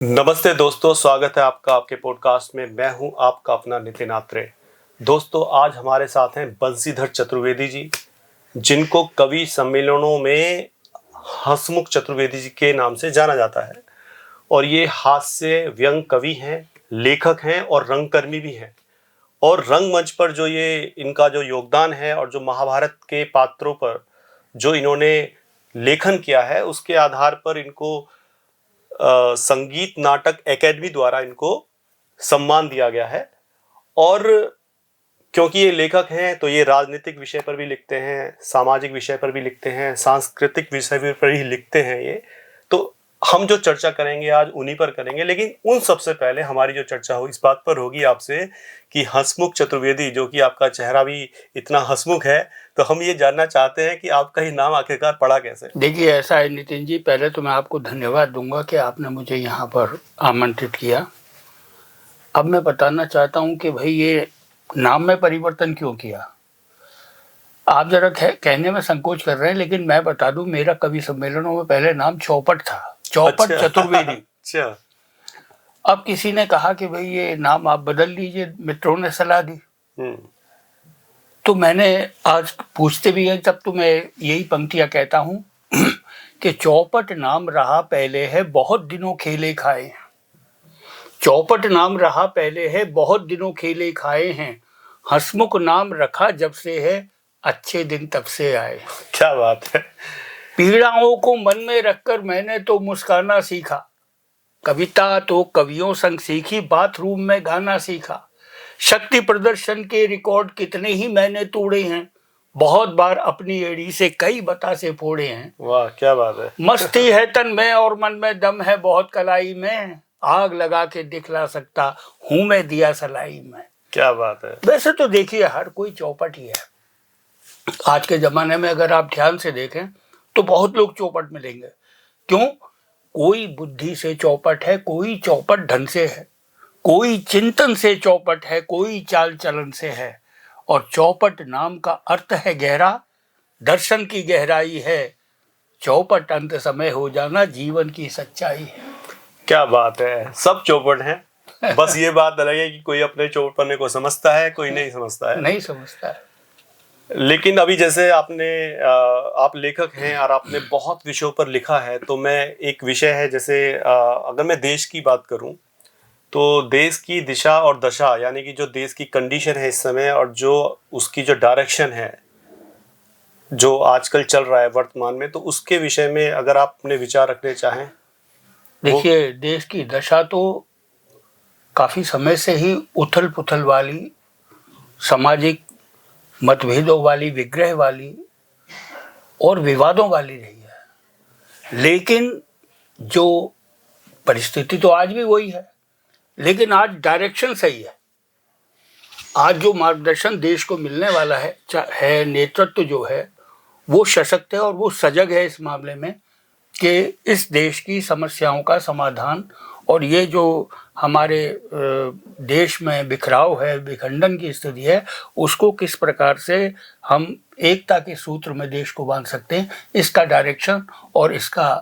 नमस्ते दोस्तों, स्वागत है आपका आपके पॉडकास्ट में। मैं हूं आपका अपना नितिन आत्रे। दोस्तों, आज हमारे साथ हैं बंशीधर चतुर्वेदी जी, जिनको कवि सम्मेलनों में हंसमुख चतुर्वेदी जी के नाम से जाना जाता है। और ये हास्य व्यंग कवि हैं, लेखक हैं और रंगकर्मी भी हैं। और रंगमंच पर जो ये इनका जो योगदान है और जो महाभारत के पात्रों पर जो इन्होंने लेखन किया है, उसके आधार पर इनको संगीत नाटक एकेडमी द्वारा इनको सम्मान दिया गया है। और क्योंकि ये लेखक हैं तो ये राजनीतिक विषय पर भी लिखते हैं, सामाजिक विषय पर भी लिखते हैं, सांस्कृतिक विषय पर ही लिखते हैं ये। तो हम जो चर्चा करेंगे आज उन्हीं पर करेंगे, लेकिन उन सबसे पहले हमारी जो चर्चा हो इस बात पर होगी आपसे कि हंसमुख चतुर्वेदी, जो कि आपका चेहरा भी इतना हंसमुख है, तो हम ये जानना चाहते हैं कि आपका ही नाम आखिरकार पड़ा कैसे। देखिए, ऐसा है नितिन जी, पहले तो मैं आपको धन्यवाद दूंगा कि आपने मुझे यहाँ पर आमंत्रित किया। अब मैं बताना चाहता हूँ कि भाई ये नाम में परिवर्तन क्यों किया। आप जरा कहने में संकोच कर रहे हैं, लेकिन मैं बता दूं, मेरा कवि सम्मेलनों में पहले नाम चौपट था, चौपट चतुर्वेदी। अच्छा। अब किसी ने कहा कि भाई ये नाम आप बदल लीजिए, मित्रों ने सलाह दी। तो मैंने आज पूछते भी हैं तब तो मैं यही पंक्तियां कहता हूँ कि चौपट नाम रहा पहले है, बहुत दिनों खेले खाए हैं। चौपट नाम रहा पहले है, बहुत दिनों खेले खाए हैं। हंसमुख नाम रखा जब से है, अच्छे दिन तब से आए। क्या बात है। पीड़ाओं को मन में रखकर मैंने तो मुस्काना सीखा, कविता तो कवियों संग सीखी, बाथरूम में गाना सीखा। शक्ति प्रदर्शन के रिकॉर्ड कितने ही मैंने तोड़े हैं, बहुत बार अपनी एड़ी से कई बतासे फोड़े हैं। वाह, क्या बात है। मस्ती है तन में और मन में दम है बहुत कलाई में, आग लगा के दिखला सकता हूं मैं दिया सलाई में। क्या बात है। वैसे तो देखिए, हर कोई चौपट ही है। आज के जमाने में अगर आप ध्यान से देखें तो बहुत लोग चौपट मिलेंगे। क्यों? कोई बुद्धि से चौपट है, कोई चौपट ढंग से है, कोई चिंतन से चौपट है, कोई चाल चलन से है। और चौपट नाम का अर्थ है गहरा, दर्शन की गहराई है। चौपट अंत समय हो जाना जीवन की सच्चाई है। क्या बात है, सब चौपट हैं। बस ये बात अलग है कि कोई अपने चौपड़ने को समझता है, कोई नहीं समझता है। नहीं समझता है। लेकिन अभी जैसे आप लेखक हैं और आपने बहुत विषयों पर लिखा है, तो मैं एक विषय है जैसे अगर मैं देश की बात करूं तो देश की दिशा और दशा, यानी कि जो देश की कंडीशन है इस समय और जो उसकी जो डायरेक्शन है जो आजकल चल रहा है वर्तमान में, तो उसके विषय में अगर आप अपने विचार रखने चाहें। देखिए, देश की दशा तो काफी समय से ही उथल पुथल वाली, सामाजिक मतभेदों वाली, विग्रह वाली और विवादों वाली रही है। लेकिन जो परिस्थिति तो आज भी वही है, लेकिन आज डायरेक्शन सही है। आज जो मार्गदर्शन देश को मिलने वाला है, नेतृत्व जो है वो सशक्त है और वो सजग है इस मामले में कि इस देश की समस्याओं का समाधान और ये जो हमारे देश में बिखराव है, विखंडन की स्थिति है, उसको किस प्रकार से हम एकता के सूत्र में देश को बांध सकते हैं, इसका डायरेक्शन और इसका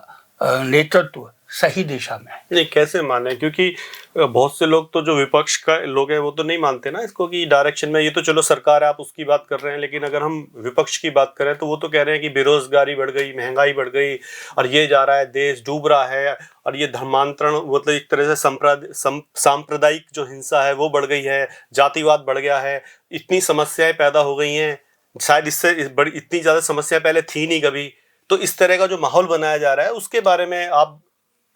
नेतृत्व सही दिशा में है। नहीं, कैसे माने, क्योंकि बहुत से लोग तो जो विपक्ष का लोग हैं वो तो नहीं मानते ना इसको कि डायरेक्शन में, ये तो चलो सरकार है आप उसकी बात कर रहे हैं, लेकिन अगर हम विपक्ष की बात करें तो वो तो कह रहे हैं कि बेरोजगारी बढ़ गई, महंगाई बढ़ गई और ये जा रहा है, देश डूब रहा है और ये धर्मांतरण, मतलब एक तरह से सांप्रदायिक जो हिंसा है वो बढ़ गई है, जातिवाद बढ़ गया है, इतनी समस्याएं पैदा हो गई हैं, शायद इससे इतनी ज्यादा समस्या पहले थी नहीं कभी। तो इस तरह का जो माहौल बनाया जा रहा है उसके बारे में आप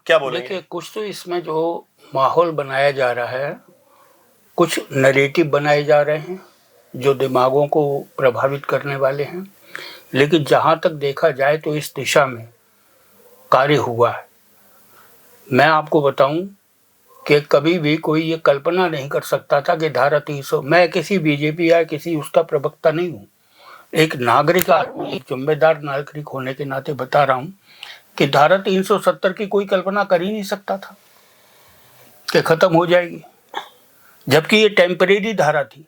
क्या बोलेंगे? देखिए, कुछ तो इसमें जो माहौल बनाया जा रहा है, कुछ नैरेटिव बनाए जा रहे हैं जो दिमागों को प्रभावित करने वाले हैं, लेकिन जहाँ तक देखा जाए तो इस दिशा में कार्य हुआ है। मैं आपको बताऊं कि कभी भी कोई ये कल्पना नहीं कर सकता था कि धारा 300, मैं किसी बीजेपी या किसी उसका प्रवक्ता नहीं हूँ, एक नागरिक, एक जिम्मेदार नागरिक होने के नाते बता रहा हूँ कि धारा 370 की कोई कल्पना कर ही नहीं सकता था कि खत्म हो जाएगी, जबकि ये टेम्परेरी धारा थी,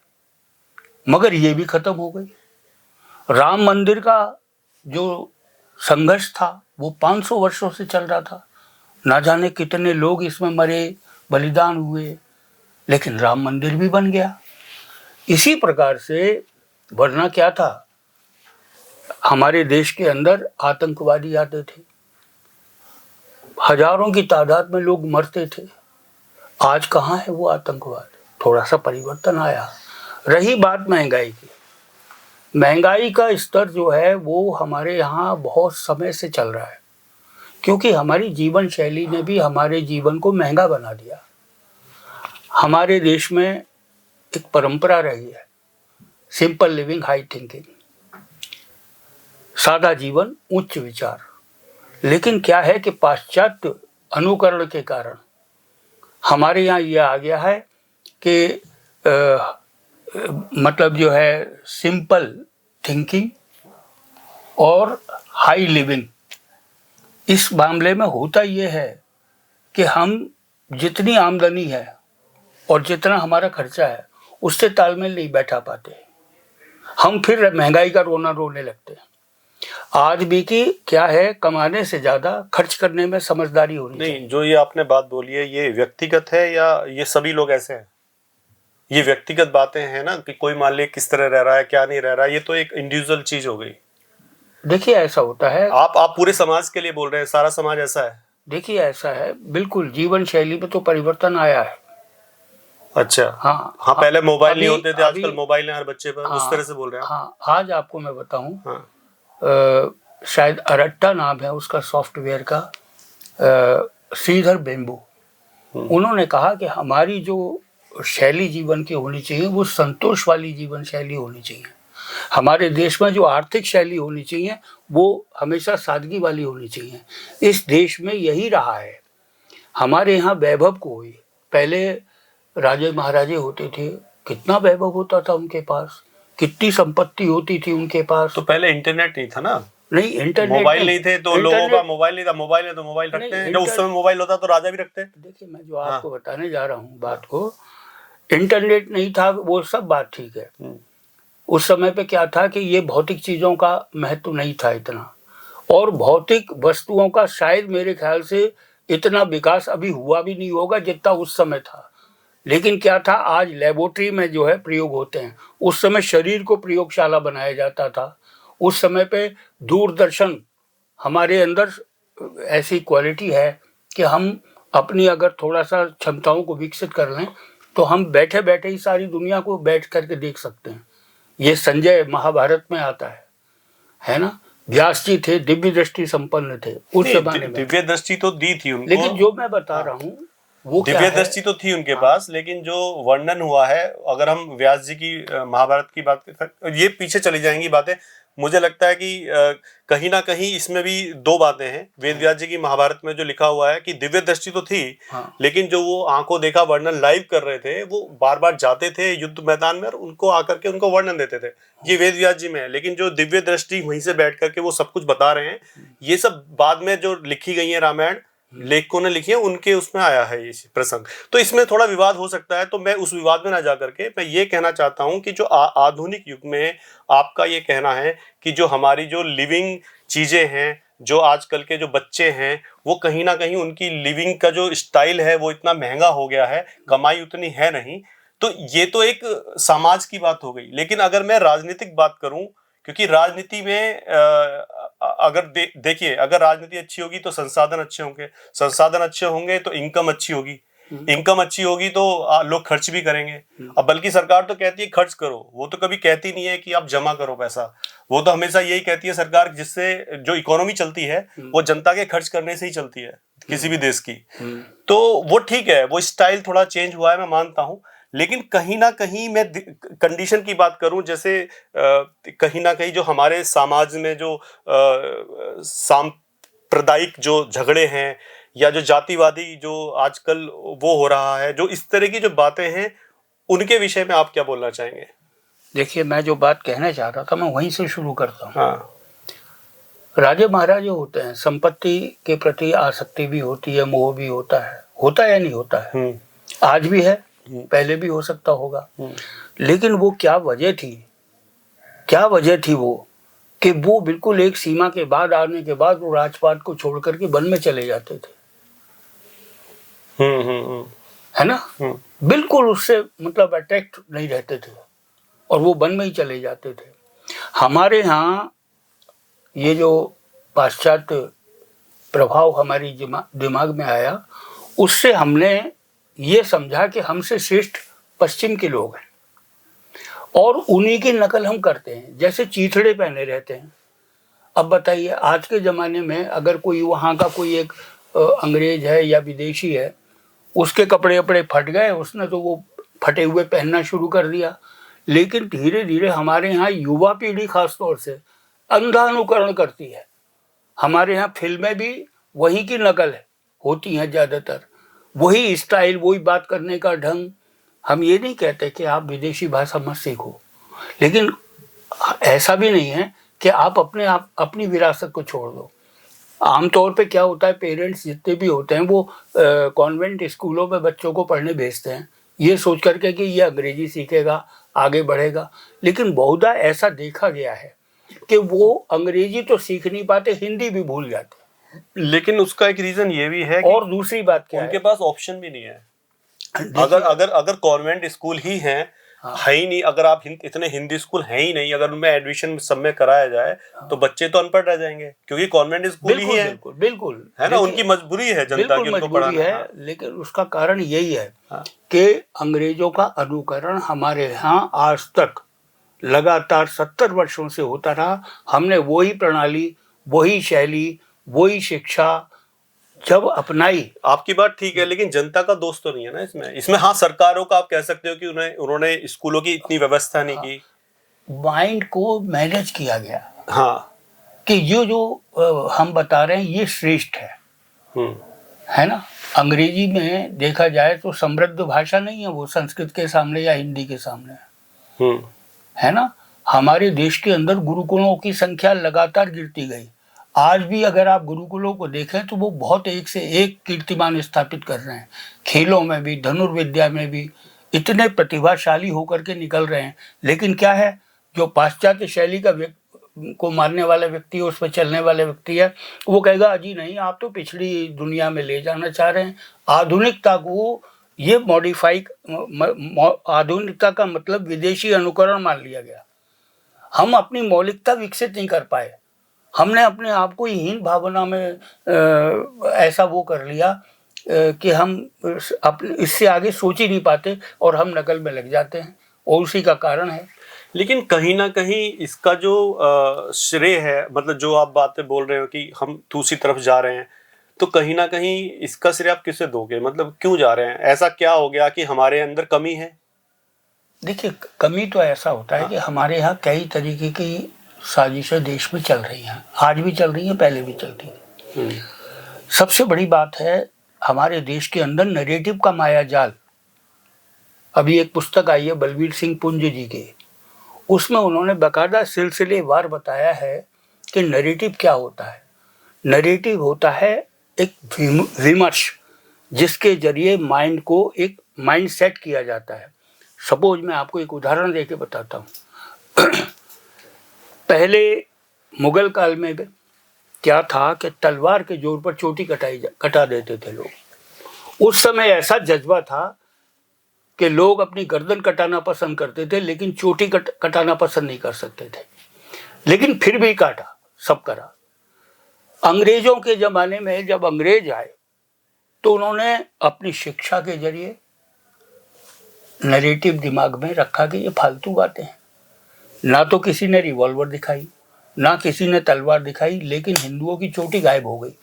मगर ये भी खत्म हो गई। राम मंदिर का जो संघर्ष था वो 500 वर्षों से चल रहा था, ना जाने कितने लोग इसमें मरे, बलिदान हुए, लेकिन राम मंदिर भी बन गया। इसी प्रकार से वरना क्या था, हमारे देश के अंदर आतंकवादी आते थे, हजारों की तादाद में लोग मरते थे। आज कहाँ है वो आतंकवाद? थोड़ा सा परिवर्तन आया। रही बात महंगाई की, महंगाई का स्तर जो है वो हमारे यहाँ बहुत समय से चल रहा है, क्योंकि हमारी जीवन शैली ने भी हमारे जीवन को महंगा बना दिया। हमारे देश में एक परंपरा रही है, सिंपल लिविंग हाई थिंकिंग, सादा जीवन उच्च विचार। लेकिन क्या है कि पाश्चात्य अनुकरण के कारण हमारे यहाँ ये आ गया है कि मतलब जो है सिंपल थिंकिंग और हाई लिविंग। इस मामले में होता ये है कि हम जितनी आमदनी है और जितना हमारा खर्चा है उससे तालमेल नहीं बैठा पाते, हम फिर महंगाई का रोना रोने लगते हैं। आज भी की क्या है, कमाने से ज्यादा खर्च करने में समझदारी होनी चाहिए। नहीं, जो ये आपने बात बोली है ये व्यक्तिगत है या ये सभी लोग ऐसे हैं? ये व्यक्तिगत बातें हैं ना कि कोई मान ले किस तरह रह रहा है, क्या नहीं रह रहा है, ये तो एक इंडिविजुअल चीज हो गई। देखिए ऐसा होता है, आप पूरे समाज के लिए बोल रहे हैं, सारा समाज ऐसा है? देखिए ऐसा है, बिल्कुल जीवन शैली में तो परिवर्तन आया है। अच्छा, हाँ हाँ, पहले मोबाइल नहीं होते थे, अभी आजकल मोबाइल है हर बच्चे पर। हाँ, उस तरह से बोल रहे हैं आप? हाँ, आज आपको मैं बताऊं, हाँ, शायद अरट्टा नाम है उसका सॉफ्टवेयर का, श्रीधर बेम्बू, उन्होंने कहा कि हमारी जो शैली जीवन की होनी चाहिए वो संतोष वाली जीवन शैली होनी चाहिए। हमारे देश में जो आर्थिक शैली होनी चाहिए वो हमेशा सादगी वाली होनी चाहिए। इस देश में यही रहा है। हमारे यहाँ वैभव को हुई, पहले राजे महाराजे होते थे, कितना वैभव होता था उनके पास, कितनी संपत्ति होती थी उनके पास। तो पहले इंटरनेट नहीं था ना? नहीं, इंटरनेट मोबाइल नहीं थे तो लोगों का मोबाइल नहीं था। मोबाइल है तो मोबाइल रखते हैं, जब उस समय मोबाइल होता तो राजा भी रखते हैं। देखिए मैं जो आपको बताने जा रहा हूँ बात को, इंटरनेट नहीं था वो सब बात ठीक है। उस समय पे क्या था कि ये भौतिक चीजों का महत्व नहीं था इतना, और भौतिक वस्तुओं का शायद मेरे ख्याल से इतना विकास अभी हुआ भी नहीं होगा जितना उस समय था। लेकिन क्या था, आज लेबोरेटरी में जो है प्रयोग होते हैं, उस समय शरीर को प्रयोगशाला बनाया जाता था। उस समय पे दूरदर्शन, हमारे अंदर ऐसी क्वालिटी है कि हम अपनी अगर थोड़ा सा क्षमताओं को विकसित कर लें तो हम बैठे बैठे ही सारी दुनिया को बैठ करके देख सकते हैं। ये संजय महाभारत में आता है ना? व्यास जी थे, दिव्य दृष्टि संपन्न थे उस जमाने में। दिव्य दृष्टि तो दी थी उनको, लेकिन जो मैं बता रहा हूँ वो दिव्य दृष्टि तो थी उनके पास, लेकिन जो वर्णन हुआ है, अगर हम व्यास जी की महाभारत की बात, ये पीछे चली जाएंगी बातें। मुझे लगता है कि कहीं ना कहीं इसमें भी दो बातें हैं। वेद व्यास जी की महाभारत में जो लिखा हुआ है कि दिव्य दृष्टि तो थी, लेकिन जो वो आंखों देखा वर्णन लाइव कर रहे थे, वो बार बार जाते थे युद्ध मैदान में और उनको आकर के उनको वर्णन देते थे। ये वेद व्यास जी में है। लेकिन जो दिव्य दृष्टि वहीं से बैठ करके वो सब कुछ बता रहे हैं, ये सब बाद में जो लिखी गई है रामायण, लेखकों ने लिखी है, उनके उसमें आया है ये प्रसंग। तो इसमें थोड़ा विवाद हो सकता है, तो मैं उस विवाद में ना जा करके मैं ये कहना चाहता हूं कि जो आधुनिक युग में आपका ये कहना है कि जो हमारी जो लिविंग चीजें हैं, जो आजकल के जो बच्चे हैं, वो कहीं ना कहीं उनकी लिविंग का जो स्टाइल है वो इतना महंगा हो गया है, कमाई उतनी है नहीं। तो ये तो एक समाज की बात हो गई। लेकिन अगर मैं राजनीतिक बात करूं, क्योंकि राजनीति में अगर देखिए, अगर राजनीति अच्छी होगी तो संसाधन अच्छे होंगे, संसाधन अच्छे होंगे तो इनकम अच्छी होगी, इनकम अच्छी होगी तो लोग खर्च भी करेंगे। अब बल्कि सरकार तो कहती है खर्च करो, वो तो कभी कहती नहीं है कि आप जमा करो पैसा। वो तो हमेशा यही कहती है सरकार, जिससे जो इकोनॉमी चलती है वो जनता के खर्च करने से ही चलती है किसी भी देश की। तो वो ठीक है, वो स्टाइल थोड़ा चेंज हुआ है, मैं मानता हूं। लेकिन कहीं ना कहीं मैं कंडीशन की बात करूं, जैसे कहीं ना कहीं जो हमारे समाज में जो सांप्रदायिक जो झगड़े हैं या जो जातिवादी जो आजकल वो हो रहा है, जो इस तरह की जो बातें हैं, उनके विषय में आप क्या बोलना चाहेंगे? देखिए मैं जो बात कहना चाह रहा था मैं वहीं से शुरू करता हूँ। हाँ। राजे महाराजे होते हैं, संपत्ति के प्रति आसक्ति भी होती है, मोह भी होता है या नहीं होता है? आज भी है, पहले भी हो सकता होगा। लेकिन वो क्या वजह थी वो कि वो बिल्कुल एक सीमा के बाद आने के बाद वो राजपाट को छोड़ करके वन में चले जाते थे। है ना, बिल्कुल उससे मतलब अट्रैक्ट नहीं रहते थे और वो वन में ही चले जाते थे। हमारे यहाँ ये जो पाश्चात्य प्रभाव हमारी दिमाग में आया, उससे हमने ये समझा कि हमसे श्रेष्ठ पश्चिम के लोग हैं और उन्हीं की नकल हम करते हैं, जैसे चीथड़े पहने रहते हैं। अब बताइए आज के ज़माने में अगर कोई वहाँ का कोई एक अंग्रेज है या विदेशी है, उसके कपड़े वपड़े फट गए, उसने तो वो फटे हुए पहनना शुरू कर दिया। लेकिन धीरे धीरे हमारे यहाँ युवा पीढ़ी खास तौर से अंधा अनुकरण करती है। हमारे यहाँ फिल्में भी वही की नकल है होती हैं ज़्यादातर, वही स्टाइल, वही बात करने का ढंग। हम ये नहीं कहते कि आप विदेशी भाषा मत सीखो, लेकिन ऐसा भी नहीं है कि आप अपनी विरासत को छोड़ दो। आमतौर पे क्या होता है, पेरेंट्स जितने भी होते हैं वो कॉन्वेंट स्कूलों में बच्चों को पढ़ने भेजते हैं ये सोच करके कि ये अंग्रेजी सीखेगा, आगे बढ़ेगा। लेकिन बहुधा ऐसा देखा गया है कि वो अंग्रेजी तो सीख नहीं पाते, हिंदी भी भूल जाते। लेकिन उसका एक रीजन ये भी है कि और दूसरी बात क्या उनके है, पास ऑप्शन भी नहीं है। अगर कॉन्वेंट स्कूल ही हैं, है ही नहीं, अगर आप इतने हिंदी स्कूल हैं ही नहीं, अगर उनमें एडमिशन सब में कराया जाए तो बच्चे तो अनपढ़ रह जाएंगे, क्योंकि कॉन्वेंट स्कूल ही है। बिल्कुल है ना, उनकी मजबूरी है जनता की उनको पढ़ाना है। लेकिन उसका कारण यही है कि अंग्रेजों का अनुकरण हमारे यहाँ आज तक लगातार 70 वर्षों से होता रहा। हमने वही प्रणाली, वही शैली, वही शिक्षा जब अपनाई। आपकी बात ठीक है, लेकिन जनता का दोष तो नहीं है ना इसमें। हाँ, सरकारों का आप कह सकते हो कि उन्होंने स्कूलों की इतनी व्यवस्था नहीं की। माइंड को मैनेज किया गया। हाँ, कि ये जो हम बता रहे हैं ये श्रेष्ठ है ना। अंग्रेजी में देखा जाए तो समृद्ध भाषा नहीं है वो संस्कृत के सामने या हिंदी के सामने, है ना। हमारे देश के अंदर गुरुकुलों की संख्या लगातार गिरती गई। आज भी अगर आप गुरुकुलों को देखें तो वो बहुत एक से एक कीर्तिमान स्थापित कर रहे हैं। खेलों में भी, धनुर्विद्या में भी इतने प्रतिभाशाली होकर के निकल रहे हैं। लेकिन क्या है, जो पाश्चात्य शैली को मानने वाला व्यक्ति है, उस पर चलने वाले व्यक्ति है, वो कहेगा अजी नहीं, आप तो पिछड़ी दुनिया में ले जाना चाह रहे हैं। आधुनिकता को ये आधुनिकता का मतलब विदेशी अनुकरण मान लिया गया। हम अपनी मौलिकता विकसित नहीं कर पाए। हमने अपने आप को हीन भावना में ऐसा वो कर लिया कि हम इससे आगे सोच ही नहीं पाते और हम नकल में लग जाते हैं, और उसी का कारण है। लेकिन कहीं ना कहीं इसका जो श्रेय है, मतलब जो आप बातें बोल रहे हो कि हम दूसरी तरफ जा रहे हैं, तो कहीं ना कहीं इसका श्रेय आप किसे दोगे? मतलब क्यों जा रहे हैं? ऐसा क्या हो गया कि हमारे अंदर कमी है? देखिए, कमी तो ऐसा होता है कि हमारे यहाँ कई तरीके की साजिशें देश में चल रही हैं, आज भी चल रही हैं, पहले भी चलती हैं। सबसे बड़ी बात है हमारे देश के अंदर नैरेटिव का मायाजाल। अभी एक पुस्तक आई है बलबीर सिंह पुंज जी की, उसमें उन्होंने बाकायदा सिलसिलेवार बताया है कि नैरेटिव क्या होता है। नैरेटिव होता है एक विमर्श, जिसके जरिए माइंड को एक माइंड सेट किया जाता है। सपोज मैं आपको एक उदाहरण देके बताता हूँ। पहले मुगल काल में क्या था कि तलवार के जोर पर चोटी कटा देते थे लोग। उस समय ऐसा जज्बा था कि लोग अपनी गर्दन कटाना पसंद करते थे, लेकिन चोटी कटाना पसंद नहीं कर सकते थे। लेकिन फिर भी काटा, सब करा। अंग्रेजों के ज़माने में जब अंग्रेज आए तो उन्होंने अपनी शिक्षा के जरिए नैरेटिव दिमाग में रखा कि ये फालतू बातें हैं। ना तो किसी ने रिवॉल्वर दिखाई, ना किसी ने तलवार दिखाई, लेकिन हिंदुओं की चोटी गायब हो गई।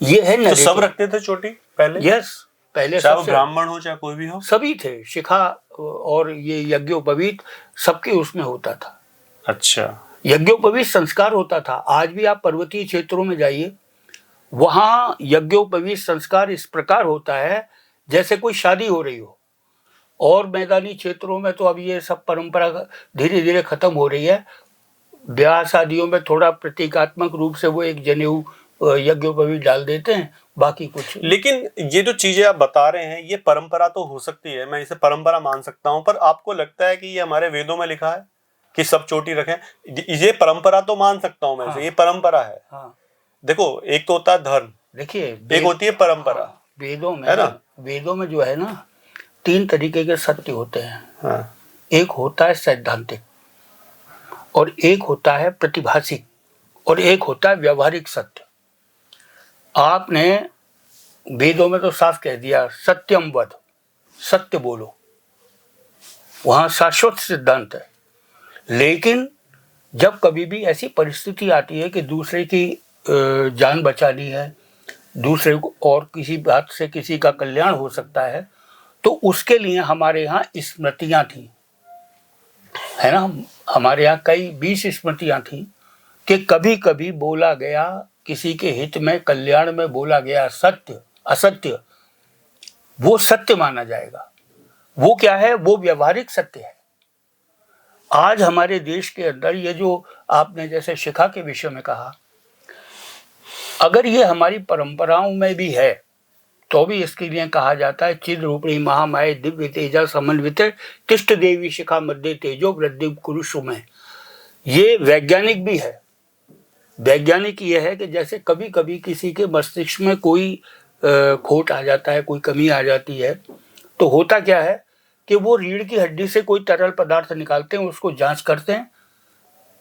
ये है तो सब रखते थे चोटी पहले? यस, पहले चाहे ब्राह्मण हो चाहे कोई भी हो, सभी थे। शिखा और ये यज्ञोपवीत सबके उसमें होता था। अच्छा, यज्ञोपवीत संस्कार होता था। आज भी आप पर्वतीय क्षेत्रों में जाइए, वहाँ यज्ञोपवीत संस्कार इस प्रकार होता है जैसे कोई शादी हो रही हो। और मैदानी क्षेत्रों में तो अब ये सब परंपरा धीरे धीरे खत्म हो रही है। ब्याह शादियों में थोड़ा प्रतीकात्मक रूप से वो एक जनेऊ यज्ञोपवीत डाल देते हैं, बाकी कुछ। लेकिन ये जो चीजें आप बता रहे हैं ये परंपरा तो हो सकती है, मैं इसे परंपरा मान सकता हूँ, पर आपको लगता है कि ये हमारे वेदों में लिखा है कि सब चोटी रखें? ये परंपरा तो मान सकता हूँ मैं। हाँ। ये परंपरा है। हाँ। देखो, एक तो होता है धर्म, देखिए, एक होती है परंपरा। हाँ, है ना? वेदों में जो है ना 3 तरीके के सत्य होते हैं। हाँ। एक होता है सैद्धांतिक, और एक होता है प्रतिभासिक, और एक होता है व्यवहारिक सत्य। आपने वेदों में तो साफ कह दिया सत्यम वद, सत्य बोलो, वहां शाश्वत सिद्धांत है। लेकिन जब कभी भी ऐसी परिस्थिति आती है कि दूसरे की जान बचानी है, दूसरे को और किसी बात से किसी का कल्याण हो सकता है, तो उसके लिए हमारे यहाँ स्मृतियाँ थी, है ना? हमारे यहाँ कई 20 स्मृतियाँ थी कि कभी कभी बोला गया किसी के हित में, कल्याण में बोला गया सत्य असत्य, वो सत्य माना जाएगा। वो क्या है? वो व्यवहारिक सत्य है। आज हमारे देश के अंदर ये जो आपने जैसे शिखा के विषय में कहा, अगर ये हमारी परंपराओं में भी है तो भी इसके लिए कहा जाता है चिद रूपिणी महामाया दिव्य तेजा समन्वित तिष्ठ देवी शिखा मध्य तेजो वृद्धि कुरुषु में। ये वैज्ञानिक भी है। वैज्ञानिक ये है कि जैसे कभी कभी किसी के मस्तिष्क में कोई खोट आ जाता है, कोई कमी आ जाती है, तो होता क्या है कि वो रीढ़ की हड्डी से कोई तरल पदार्थ निकालते हैं, उसको जांच करते हैं,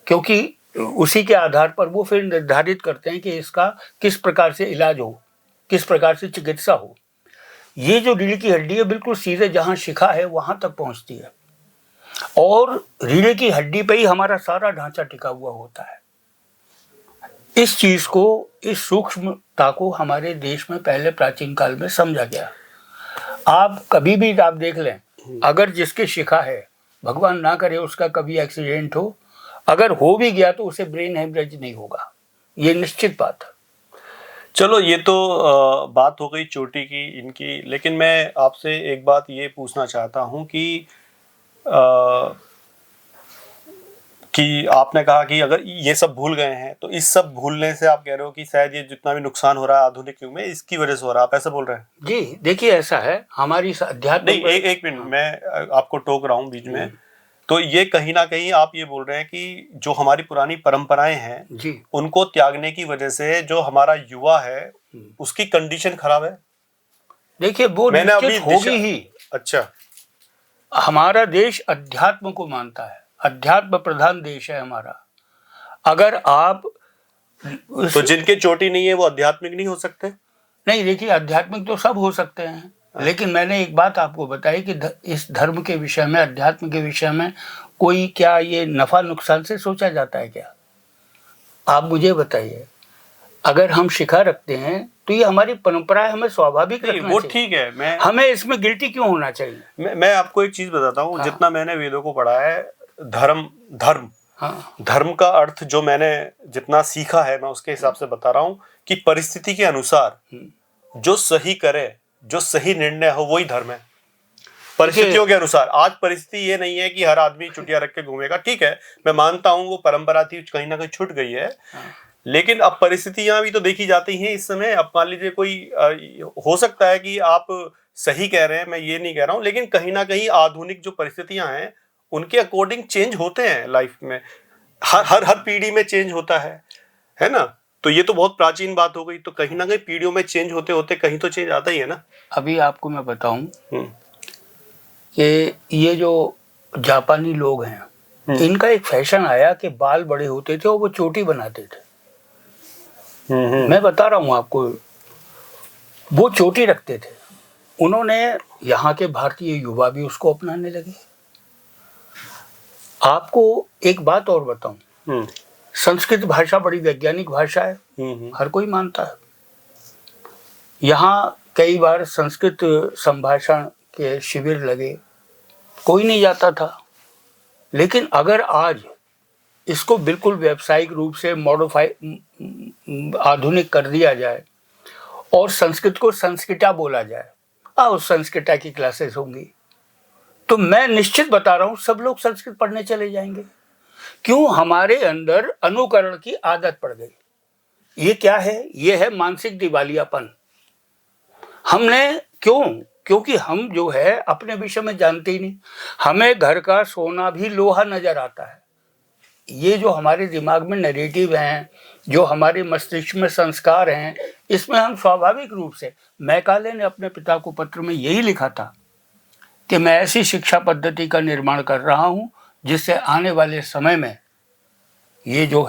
क्योंकि उसी के आधार पर वो फिर निर्धारित करते हैं कि इसका किस प्रकार से इलाज हो, किस प्रकार से चिकित्सा हो। ये जो रीढ़ की हड्डी है बिल्कुल सीधे जहाँ शिखा है वहां तक पहुंचती है, और रीढ़ की हड्डी पे ही हमारा सारा ढांचा टिका हुआ होता है। इस चीज को, इस सूक्ष्मता को हमारे देश में पहले प्राचीन काल में समझा गया। आप कभी भी आप देख लें, अगर जिसके शिखा है, भगवान ना करे उसका कभी एक्सीडेंट हो, अगर हो भी गया तो उसे ब्रेन हेमरेज नहीं होगा, ये निश्चित बात है। चलो ये तो बात हो गई चोटी की इनकी, लेकिन मैं आपसे एक बात ये पूछना चाहता हूँ कि आपने कहा कि अगर ये सब भूल गए हैं तो इस सब भूलने से आप कह रहे हो कि शायद ये जितना भी नुकसान हो रहा है आधुनिक युग में इसकी वजह से हो रहा है, आप ऐसा बोल रहे हैं? जी देखिए, ऐसा है हमारी अध्यात्म। नहीं, एक मिनट, मैं आपको टोक रहा हूँ बीच में। तो ये कहीं ना कहीं आप ये बोल रहे हैं कि जो हमारी पुरानी परंपराएं हैं जी, उनको त्यागने की वजह से जो हमारा युवा है उसकी कंडीशन खराब है। देखिए वो मैंने अभी निश्चित होगी ही। अच्छा, हमारा देश अध्यात्म को मानता है, अध्यात्म प्रधान देश है हमारा। अगर आप तो जिनके चोटी नहीं है वो आध्यात्मिक नहीं हो सकते? नहीं, देखिए आध्यात्मिक तो सब हो सकते हैं, लेकिन मैंने एक बात आपको बताई कि इस धर्म के विषय में, अध्यात्म के विषय में कोई क्या ये नफा नुकसान से सोचा जाता है क्या? आप मुझे बताइए। अगर हम शिखा रखते हैं तो ये हमारी परंपरा है, हमें स्वाभाविक रखना वो चाहिए। ठीक है, हमें इसमें गिल्टी क्यों होना चाहिए? मैं आपको एक चीज बताता हूँ। हाँ। जितना मैंने वेदों को पढ़ा है, धर्म हाँ, धर्म का अर्थ जो मैंने जितना सीखा है मैं उसके हिसाब से बता रहा हूँ कि परिस्थिति के अनुसार जो सही करे, जो सही निर्णय हो, वही धर्म है। परिस्थितियों के अनुसार। आज परिस्थिति ये नहीं है कि हर आदमी चुटिया रख के घूमेगा, ठीक है, मैं मानता हूँ वो परंपरा थी, कहीं ना कहीं छूट गई है। लेकिन अब परिस्थितियां भी तो देखी जाती हैं इस समय। अब मान लीजिए कोई हो सकता है कि आप सही कह रहे हैं, मैं ये नहीं कह रहा हूँ, लेकिन कहीं ना कहीं आधुनिक जो परिस्थितियां हैं उनके अकॉर्डिंग चेंज होते हैं लाइफ में। हर पीढ़ी में चेंज होता है ना? तो ये तो बहुत प्राचीन बात हो गई। तो कहीं ना कहीं पीढ़ियों में चेंज होते होते कहीं तो चेंज आता ही है ना। अभी आपको मैं बताऊं कि ये जो जापानी लोग हैं, इनका एक फैशन आया कि बाल बड़े होते थे और वो चोटी बनाते थे। मैं बता रहा हूं आपको, वो चोटी रखते थे। उन्होंने, यहाँ के भारतीय युवा भी उसको अपनाने लगे। आपको एक बात और बताऊं, संस्कृत भाषा बड़ी वैज्ञानिक भाषा है, हर कोई मानता है। यहाँ कई बार संस्कृत संभाषण के शिविर लगे, कोई नहीं जाता था। लेकिन अगर आज इसको बिल्कुल व्यावसायिक रूप से मॉडिफाई, आधुनिक कर दिया जाए और संस्कृत को संस्कृता बोला जाए, उस संस्कृता की क्लासेस होंगी, तो मैं निश्चित बता रहा हूं सब लोग संस्कृत पढ़ने चले जाएंगे। क्यों? हमारे अंदर अनुकरण की आदत पड़ गई। ये क्या है? ये है मानसिक दिवालियापन। हमने क्योंकि हम जो है अपने विषय में जानते ही नहीं। हमें घर का सोना भी लोहा नजर आता है। ये जो हमारे दिमाग में नैरेटिव हैं, जो हमारे मस्तिष्क में संस्कार हैं, इसमें हम स्वाभाविक रूप से, मैकाले ने अपने पिता को पत्र में यही लिखा था कि मैं ऐसी शिक्षा पद्धति का निर्माण कर रहा हूँ जिससे आने वाले समय में ये जो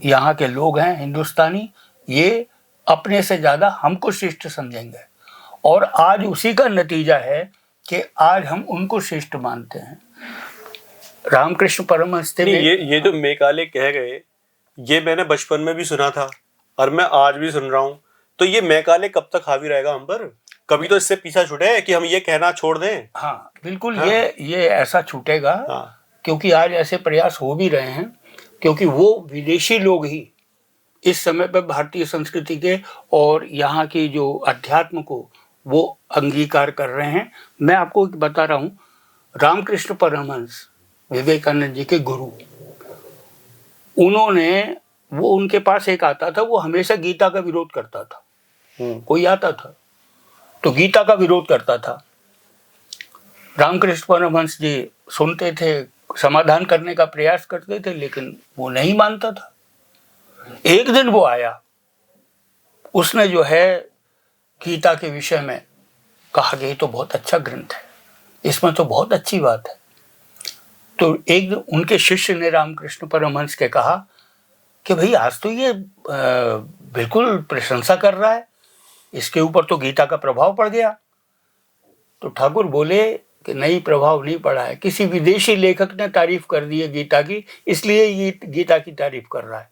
यहाँ के लोग हैं हिंदुस्तानी, ये अपने से ज़्यादा हमको शिष्ट समझेंगे। और आज उसी का नतीजा है कि आज हम उनको शिष्ट मानते हैं। रामकृष्ण परमहंस ने ये जो मैकाले कह गए, ये मैंने बचपन में भी सुना था और मैं आज भी सुन रहा हूँ। तो ये मैकाले कब तक हावी रहेगा हम पर? कभी तो इससे पीछा छूटे कि हम ये कहना छोड़ दें। हाँ बिल्कुल। हाँ। ये ऐसा छूटेगा। हाँ। क्योंकि आज ऐसे प्रयास हो भी रहे हैं, क्योंकि वो विदेशी लोग ही इस समय पर भारतीय संस्कृति के और यहाँ की जो अध्यात्म को वो अंगीकार कर रहे हैं। मैं आपको बता रहा हूँ, रामकृष्ण परमहंस विवेकानंद जी के गुरु, उनके पास एक आता था, वो हमेशा गीता का विरोध करता था। कोई आता था तो गीता का विरोध करता था। रामकृष्ण परमहंस जी सुनते थे, समाधान करने का प्रयास करते थे, लेकिन वो नहीं मानता था। एक दिन वो आया, उसने जो है गीता के विषय में कहा कि ये तो बहुत अच्छा ग्रंथ है, इसमें तो बहुत अच्छी बात है। तो एक दिन उनके शिष्य ने रामकृष्ण परमहंस के कहा कि भाई आज तो ये बिल्कुल प्रशंसा कर रहा है, इसके ऊपर तो गीता का प्रभाव पड़ गया। तो ठाकुर बोले कि नहीं, प्रभाव नहीं पड़ा है, किसी विदेशी लेखक ने तारीफ कर दी है गीता की, इसलिए ये गीता की तारीफ कर रहा है।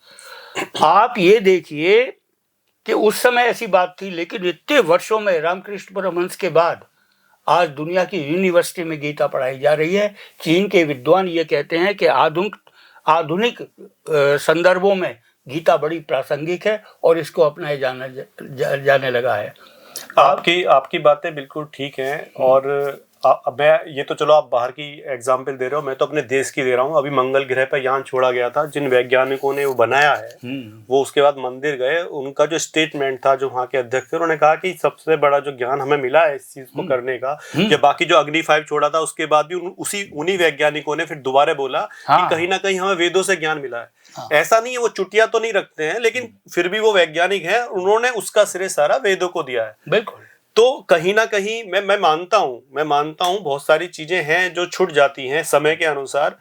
आप ये देखिए कि उस समय ऐसी बात थी, लेकिन इतने वर्षों में रामकृष्ण परमहंस के बाद आज दुनिया की यूनिवर्सिटी में गीता पढ़ाई जा रही है। चीन के विद्वान ये कहते हैं कि आधुनिक संदर्भों में गीता बड़ी प्रासंगिक है और इसको अपनाया जाने लगा है। आपकी बातें बिल्कुल ठीक हैं। और मैं ये तो चलो आप बाहर की एग्जाम्पल दे रहे हो, मैं तो अपने देश की दे रहा हूँ। अभी मंगल ग्रह पर यान छोड़ा गया था, जिन वैज्ञानिकों ने वो बनाया है, वो उसके बाद मंदिर गए। उनका जो स्टेटमेंट था, जो वहाँ के अध्यक्ष थे, उन्होंने कहा कि सबसे बड़ा जो ज्ञान हमें मिला है इस चीज को करने का, या बाकी जो अग्नि 5 छोड़ा था उसके बाद भी उन्हीं वैज्ञानिकों ने फिर दोबारा बोला कि कहीं ना कहीं हमें वेदों से ज्ञान मिला है। ऐसा नहीं है वो चुटिया तो नहीं रखते हैं, लेकिन फिर भी वो वैज्ञानिक है, उन्होंने उसका श्रेय सारा वेदों को दिया है। बिल्कुल। तो कहीं ना कहीं मैं मानता हूँ बहुत सारी चीजें हैं जो छूट जाती हैं समय के अनुसार,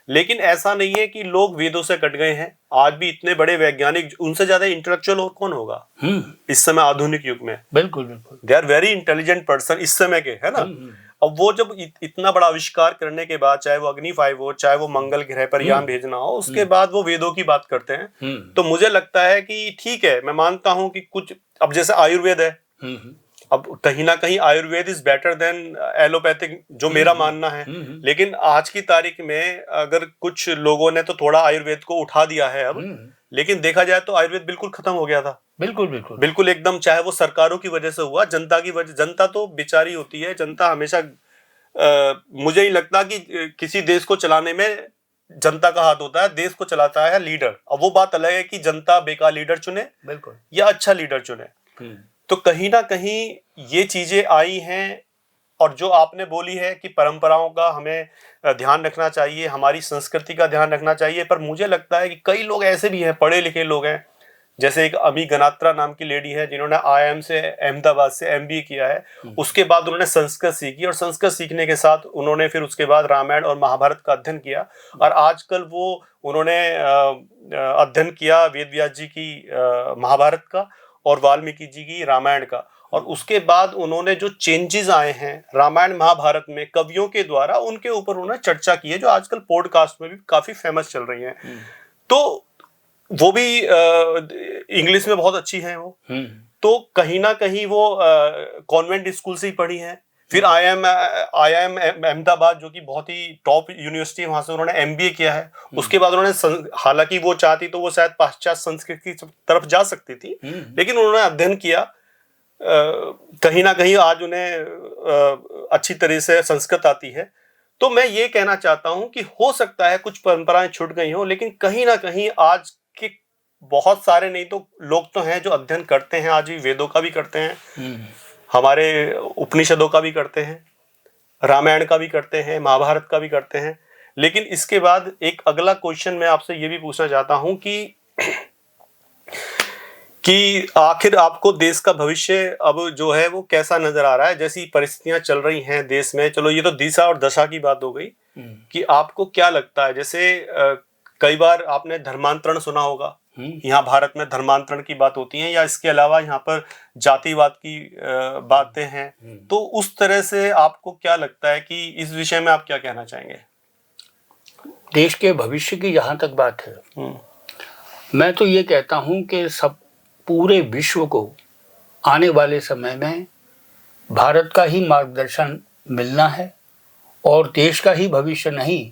लेकिन ऐसा नहीं है कि लोग वेदों से कट गए हैं। आज भी इतने बड़े वैज्ञानिक, उनसे ज्यादा इंटेलेक्चुअल और कौन होगा इस समय आधुनिक युग में? बिल्कुल बिल्कुल। They are very intelligent person इस समय के, है ना। अब वो जब इतना बड़ा आविष्कार करने के बाद, चाहे वो अग्नि 5 हो, चाहे वो मंगल ग्रह पर यान भेजना हो, उसके बाद वो वेदों की बात करते हैं। तो मुझे लगता है कि ठीक है, मैं मानता हूं कि कुछ, अब जैसे आयुर्वेद है, अब कहीं ना कहीं Ayurveda is better than allopathic, जो मेरा मानना है। लेकिन आज की तारीख में अगर कुछ लोगों ने तो थोड़ा आयुर्वेद को उठा दिया है अब, लेकिन देखा जाए तो आयुर्वेद बिल्कुल खत्म हो गया था। बिल्कुल बिल्कुल बिल्कुल एकदम, चाहे वो सरकारों की वजह से हुआ, जनता की वजह। जनता तो बेचारी होती है, जनता हमेशा मुझे ही लगता कि किसी देश को चलाने में जनता का हाथ होता है, देश को चलाता है लीडर। अब वो बात अलग है कि जनता बेकार लीडर चुने बिल्कुल या अच्छा लीडर चुने। तो कहीं ना कहीं ये चीजें आई हैं। और जो आपने बोली है कि परंपराओं का हमें ध्यान रखना चाहिए, हमारी संस्कृति का ध्यान रखना चाहिए, पर मुझे लगता है कि कई लोग ऐसे भी हैं, पढ़े लिखे लोग हैं, जैसे एक अमी गनात्रा नाम की लेडी है, जिन्होंने IIM से, अहमदाबाद से MBA किया है। उसके बाद उन्होंने संस्कृत सीखी, और संस्कृत सीखने के साथ उन्होंने फिर उसके बाद रामायण और महाभारत का अध्ययन किया। और आजकल उन्होंने अध्ययन किया वेद व्यास जी की महाभारत का और वाल्मीकि जी की रामायण का। और उसके बाद उन्होंने जो चेंजेस आए हैं रामायण महाभारत में कवियों के द्वारा, उनके ऊपर उन्होंने चर्चा की है, जो आजकल पॉडकास्ट में भी काफी फेमस चल रही हैं। तो वो भी इंग्लिश में बहुत अच्छी हैं वो। तो कहीं ना कहीं वो कॉन्वेंट स्कूल से ही पढ़ी हैं। फिर IIM अहमदाबाद, जो कि बहुत ही टॉप यूनिवर्सिटी है, वहां से उन्होंने MBA किया है। उसके बाद उन्होंने, हालांकि वो चाहती तो वो शायद पाश्चात्य संस्कृति की तरफ जा सकती थी, लेकिन उन्होंने अध्ययन किया। कहीं ना कहीं आज उन्हें अच्छी तरह से संस्कृत आती है। तो मैं ये कहना चाहता हूं कि हो सकता है कुछ परंपराएं छूट गई हो, लेकिन कहीं ना कहीं आज के बहुत सारे, नहीं तो लोग तो हैं जो अध्ययन करते हैं, आज भी वेदों का भी करते हैं, हमारे उपनिषदों का भी करते हैं, रामायण का भी करते हैं, महाभारत का भी करते हैं। लेकिन इसके बाद एक अगला क्वेश्चन मैं आपसे ये भी पूछना चाहता हूं कि कि आखिर आपको देश का भविष्य अब जो है वो कैसा नजर आ रहा है, जैसी परिस्थितियां चल रही हैं देश में। चलो ये तो दिशा और दशा की बात हो गई, कि आपको क्या लगता है, जैसे कई बार आपने धर्मांतरण सुना होगा, यहाँ भारत में धर्मांतरण की बात होती है, या इसके अलावा यहाँ पर जातिवाद की बातें हैं, तो उस तरह से आपको क्या लगता है कि इस विषय में आप क्या कहना चाहेंगे? देश के भविष्य की जहाँ तक बात है, मैं तो ये कहता हूँ कि सब पूरे विश्व को आने वाले समय में भारत का ही मार्गदर्शन मिलना है, और देश का ही भविष्य नहीं।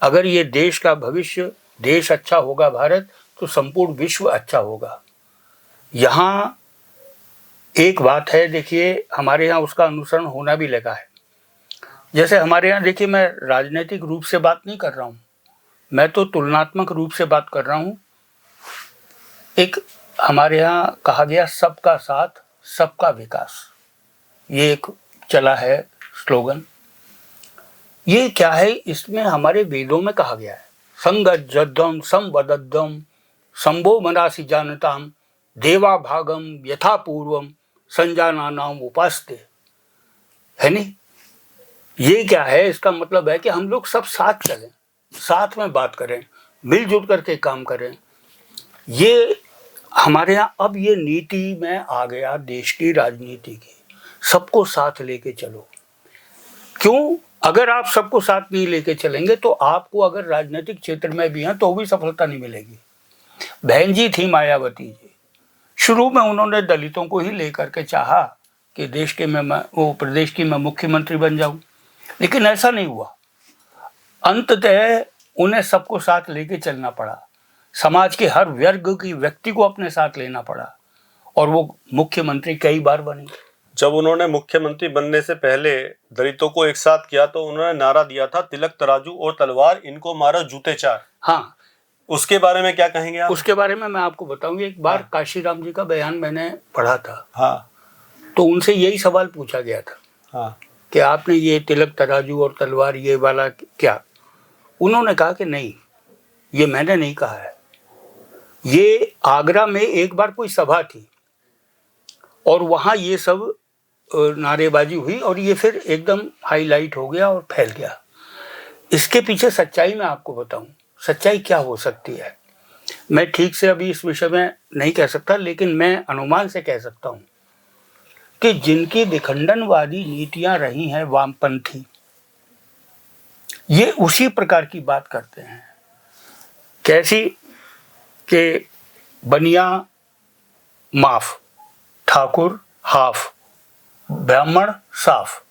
अगर ये देश का भविष्य, देश अच्छा होगा भारत, तो संपूर्ण विश्व अच्छा होगा। यहाँ एक बात है, देखिए हमारे यहाँ उसका अनुसरण होना भी लगा है। जैसे हमारे यहाँ, देखिए मैं राजनीतिक रूप से बात नहीं कर रहा हूँ, मैं तो तुलनात्मक रूप से बात कर रहा हूँ। एक हमारे यहाँ कहा गया सबका साथ सबका विकास, ये एक चला है स्लोगन। ये क्या है, इसमें हमारे वेदों में कहा गया है, संगज्जद्धम संवदद्धम संभो मनासी जानताम देवा भागम यथा पूर्वम संजानानाम उपास्ते, है नहीं? ये क्या है, इसका मतलब है कि हम लोग सब साथ चलें, साथ में बात करें, मिलजुल करके काम करें। ये हमारे यहाँ अब ये नीति में आ गया, देश की राजनीति की, सबको साथ लेके चलो। क्यों? अगर आप सबको साथ नहीं लेके चलेंगे तो आपको अगर राजनीतिक क्षेत्र में भी हैं तो भी सफलता नहीं मिलेगी। बहन जी थी मायावती जी, शुरू में उन्होंने दलितों को ही लेकर के चाहा कि देश के वो प्रदेश की मैं मुख्यमंत्री बन जाऊं, लेकिन ऐसा नहीं हुआ। अंततः उन्हें सबको साथ लेके चलना पड़ा, समाज के हर वर्ग की व्यक्ति को अपने साथ लेना पड़ा, और वो मुख्यमंत्री कई बार बने। जब उन्होंने मुख्यमंत्री बनने से पहले दलितों को एक साथ किया तो उन्होंने नारा दिया था, तिलक तराजू और तलवार, इनको मारो जूते चार। हाँ, उसके बारे में क्या कहेंगे आप? उसके बारे में मैं आपको बताऊंगी। एक बार काशीराम जी का बयान मैंने पढ़ा था। हाँ, तो उनसे यही सवाल पूछा गया था, हाँ, कि आपने ये तिलक तराजू और तलवार ये वाला क्या? उन्होंने कहा कि नहीं, ये मैंने नहीं कहा है। ये आगरा में एक बार कोई सभा थी और वहाँ ये सब नारेबाजी हुई और ये फिर एकदम हाईलाइट हो गया और फैल गया। इसके पीछे सच्चाई मैं आपको बताऊं, सच्चाई क्या हो सकती है, मैं ठीक से अभी इस विषय में नहीं कह सकता, लेकिन मैं अनुमान से कह सकता हूं कि जिनकी विखंडनवादी नीतियां रही हैं वामपंथी, ये उसी प्रकार की बात करते हैं। कैसी कि बनिया माफ, ठाकुर हाफ, ब्राह्मण साफ,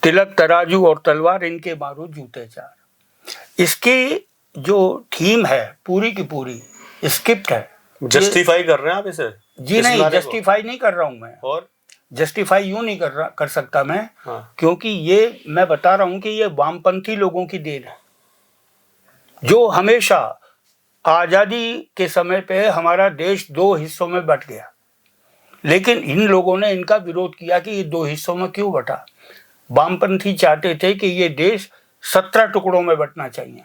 तिलक तराजू और तलवार इनके मारो जूते चार। इसकी जो थीम है पूरी की पूरी स्क्रिप्ट है। जस्टिफाई कर रहे हैं आप इसे? जी नहीं, जस्टिफाई नहीं कर रहा हूं मैं। और जस्टिफाई यूं नहीं कर सकता मैं, हाँ। क्योंकि ये मैं बता रहा हूं कि ये वामपंथी लोगों की देन है, जो हमेशा आजादी के समय पे हमारा देश दो हिस्सों में बट गया, लेकिन इन लोगों ने इनका विरोध किया कि ये दो हिस्सों में क्यों बटा। वामपंथी चाहते थे कि ये देश 17 टुकड़ों में बंटना चाहिए।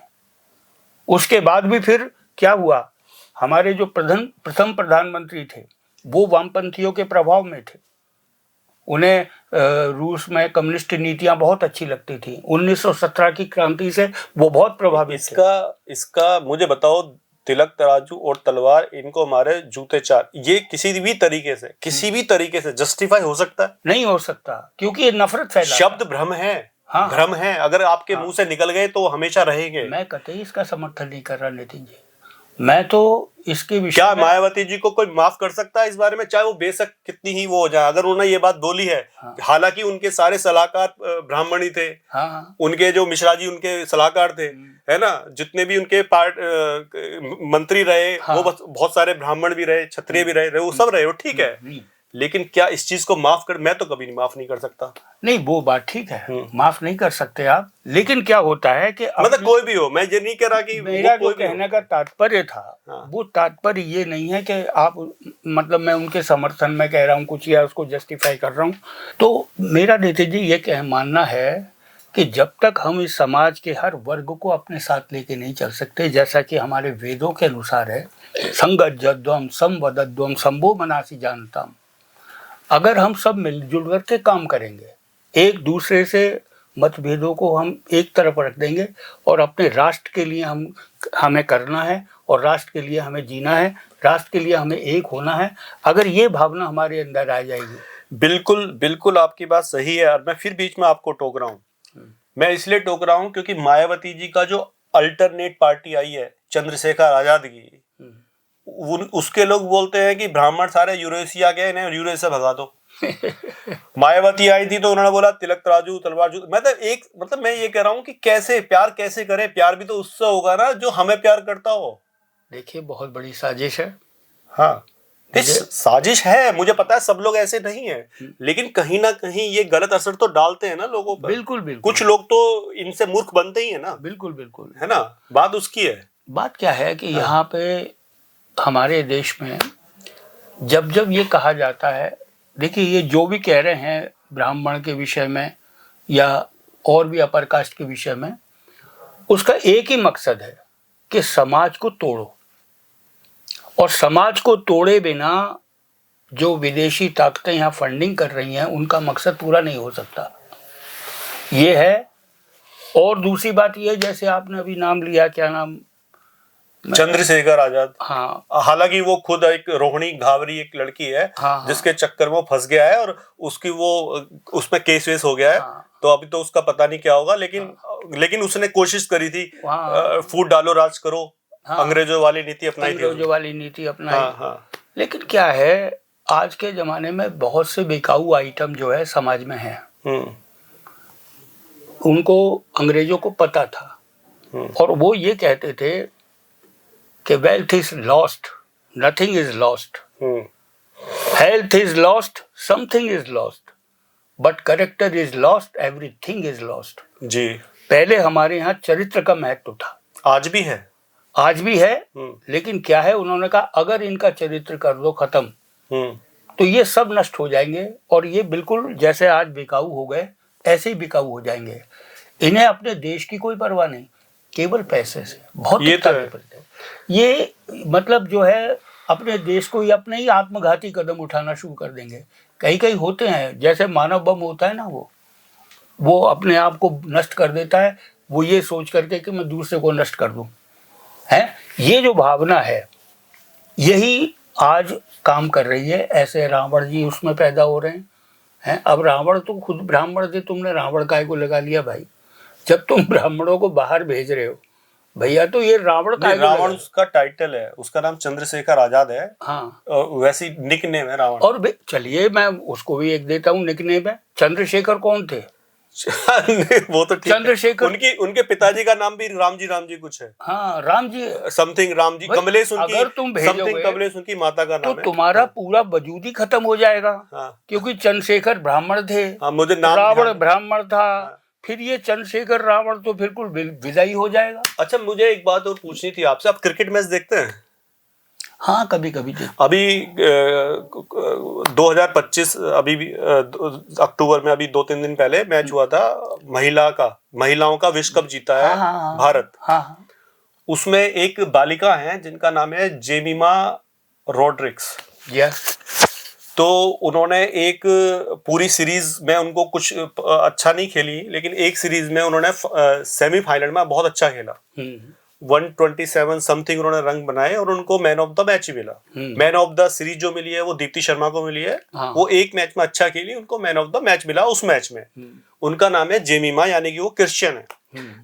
उसके बाद भी फिर क्या हुआ, हमारे जो प्रथम प्रधानमंत्री थे वो वामपंथियों के प्रभाव में थे। उन्हें रूस में कम्युनिस्ट नीतियां बहुत अच्छी लगती थी। 1917 की क्रांति से वो बहुत प्रभावित थे। इसका मुझे बताओ, तिलक तराजू और तलवार इनको मारे जूते चार, ये किसी भी तरीके से जस्टिफाई हो सकता है? नहीं हो सकता, क्योंकि ये नफरत फैला, शब्द भ्रम है। हाँ, भ्रम है, अगर आपके मुंह से निकल गए तो हमेशा रहेंगे। मैं कतई इसका समर्थन नहीं कर रहा नितिन जी। मैं तो इसके विषय क्या मायावती जी को कोई माफ कर सकता है इस बारे में, चाहे वो बेशक कितनी ही वो हो जाए, अगर उन्होंने ये बात बोली है? हाँ। हालांकि उनके सारे सलाहकार ब्राह्मणी थे। हाँ। उनके जो मिश्रा जी उनके सलाहकार थे, है ना, जितने भी उनके मंत्री रहे, हाँ। वो बहुत सारे ब्राह्मण भी रहे, क्षत्रिय भी रहे, वो सब रहे, वो ठीक है। लेकिन क्या इस चीज को माफ कर, मैं तो कभी नहीं माफ नहीं कर सकता। नहीं, वो बात ठीक है, माफ नहीं कर सकते आप, लेकिन क्या होता है कि मतलब कोई भी हो, मैं ये नहीं कह रहा कि मेरा जो कहने का तात्पर्य था, हाँ। वो तात्पर्य ये नहीं है कि आप, मतलब मैं उनके समर्थन में कह रहा हूँ कुछ या उसको जस्टिफाई कर रहा हूँ। तो मेरा नेता जी ये मानना है कि जब तक हम इस समाज के हर वर्ग को अपने साथ लेके नहीं चल सकते, जैसा कि हमारे वेदों के अनुसार है, संगज्जद्वम समवदद्वम संभो मनासि जानताम, अगर हम सब मिलजुल करके काम करेंगे, एक दूसरे से मतभेदों को हम एक तरफ रख देंगे और अपने राष्ट्र के लिए हमें करना है और राष्ट्र के लिए हमें जीना है, राष्ट्र के लिए हमें एक होना है, अगर ये भावना हमारे अंदर आ जाएगी। बिल्कुल बिल्कुल आपकी बात सही है। और मैं फिर बीच में आपको टोक रहा हूँ। मैं इसलिए टोक रहा हूँ क्योंकि मायावती जी का जो अल्टरनेट पार्टी आई है चंद्रशेखर आजाद की, उसके लोग बोलते हैं कि ब्राह्मण सारे यूरेशिया गए, इन्हें यूरेशिया से भगा दो। मायावती आई थी तो उन्होंने बोला तिलक तराजू तलवार जू। मतलब मैं ये कह रहा हूँ कि कैसे प्यार कैसे करें, प्यार भी तो उससे होगा ना जो हमें प्यार करता हो। देखिए बहुत बड़ी साजिश है। हाँ साजिश है, मुझे पता है सब लोग ऐसे नहीं है, लेकिन कहीं ना कहीं ये गलत असर तो डालते हैं ना लोगों पर। बिल्कुल बिल्कुल, कुछ लोग तो इनसे मूर्ख बनते ही है ना। बिल्कुल बिल्कुल, है ना, बात उसकी है। बात क्या है कि यहाँ पे हमारे देश में जब जब ये कहा जाता है, देखिए ये जो भी कह रहे हैं ब्राह्मण के विषय में या और भी अपर कास्ट के विषय में, उसका एक ही मकसद है कि समाज को तोड़ो, और समाज को तोड़े बिना जो विदेशी ताकतें यहाँ फंडिंग कर रही हैं उनका मकसद पूरा नहीं हो सकता, ये है। और दूसरी बात ये, जैसे आपने अभी नाम लिया, क्या नाम, चंद्रशेखर आजाद। हाँ, हालांकि वो खुद एक रोहिणी घावरी एक लड़की है, हाँ, जिसके चक्कर में वो फंस गया है और उसकी वो उसमें केस वेस हो गया है। हाँ, तो अभी तो उसका पता नहीं क्या होगा, लेकिन उसने कोशिश करी थी, फूट डालो राज करो, हाँ, अंग्रेजों वाली नीति अपनाई थी, अंग्रेजों वाली नीति अपनाई। हाँ, हाँ। लेकिन क्या है, आज के जमाने में बहुत से बिकाऊ आइटम जो है समाज में है, उनको अंग्रेजों को पता था और वो ये कहते थे कि wealth is lost, nothing is lost, health is lost, something is lost, but character is lost, everything is lost. जी, पहले हमारे यहाँ चरित्र का महत्व था, आज भी है, आज भी है। लेकिन क्या है, उन्होंने कहा अगर इनका चरित्र कर दो खत्म तो ये सब नष्ट हो जाएंगे और ये बिल्कुल जैसे आज बिकाऊ हो गए ऐसे ही बिकाऊ हो जाएंगे। इन्हें अपने देश की कोई परवाह नहीं, केवल पैसे से बहुत ये तो है। ये मतलब जो है अपने देश को ही अपने ही आत्मघाती कदम उठाना शुरू कर देंगे। कई कई होते हैं, जैसे मानव बम होता है ना, वो अपने आप को नष्ट कर देता है, वो ये सोच करके कि मैं दूसरे को नष्ट कर दूं, है। ये जो भावना है यही आज काम कर रही है। ऐसे रावण जी उसमें पैदा हो रहे हैं। अब रावण तो खुद ब्राह्मण थे, तुमने रावण काय को लगा लिया भाई? जब तुम ब्राह्मणों को बाहर भेज रहे हो भैया, तो ये रावण का, रावण उसका टाइटल है, उसका नाम चंद्रशेखर आजाद है। हाँ, वैसी निक नेम है रावण। और चलिए मैं उसको भी एक देता हूँ निक नेम है। चंद्रशेखर कौन थे? वो तो ठीक चंद्रशेखर, उनके पिताजी का नाम भी राम जी कुछ है। हाँ, राम जी समथिंग, राम जी, कमलेश उनकी, अगर तुम भेजोगे कमलेश उनकी माता का नाम तो है। तुम्हारा पूरा वजूद ही खत्म हो जाएगा। हाँ। क्योंकि चंद्रशेखर ब्राह्मण थे, मुझे नाम रावण ब्राह्मण था, फिर ये चंद्रशेखर रावण तो बिल्कुल विदाई हो जाएगा। अच्छा, मुझे एक बात और पूछनी थी आपसे, आप क्रिकेट मैच देखते हैं? हाँ, कभी कभी। अभी 2025 अभी भी अक्टूबर में, अभी 2-3 दिन पहले मैच हुआ था, महिलाओं का विश्व कप जीता है। हाँ, भारत। हाँ, उसमें एक बालिका है जिनका नाम है जेमिमा रोड्रिक्स। यस। तो उन्होंने एक पूरी सीरीज में उनको कुछ अच्छा नहीं खेली, लेकिन एक सीरीज में उन्होंने सेमीफाइनल में बहुत अच्छा खेला। 127 समथिंग उन्होंने रन बनाए और उनको मैन ऑफ द मैच मिला। मैन ऑफ द सीरीज जो मिली है वो दीप्ति शर्मा को मिली है। हाँ। वो एक मैच में अच्छा खेली, उनको मैन ऑफ द मैच मिला उस मैच में। उनका नाम है जेमिमा, यानी कि वो क्रिश्चियन है।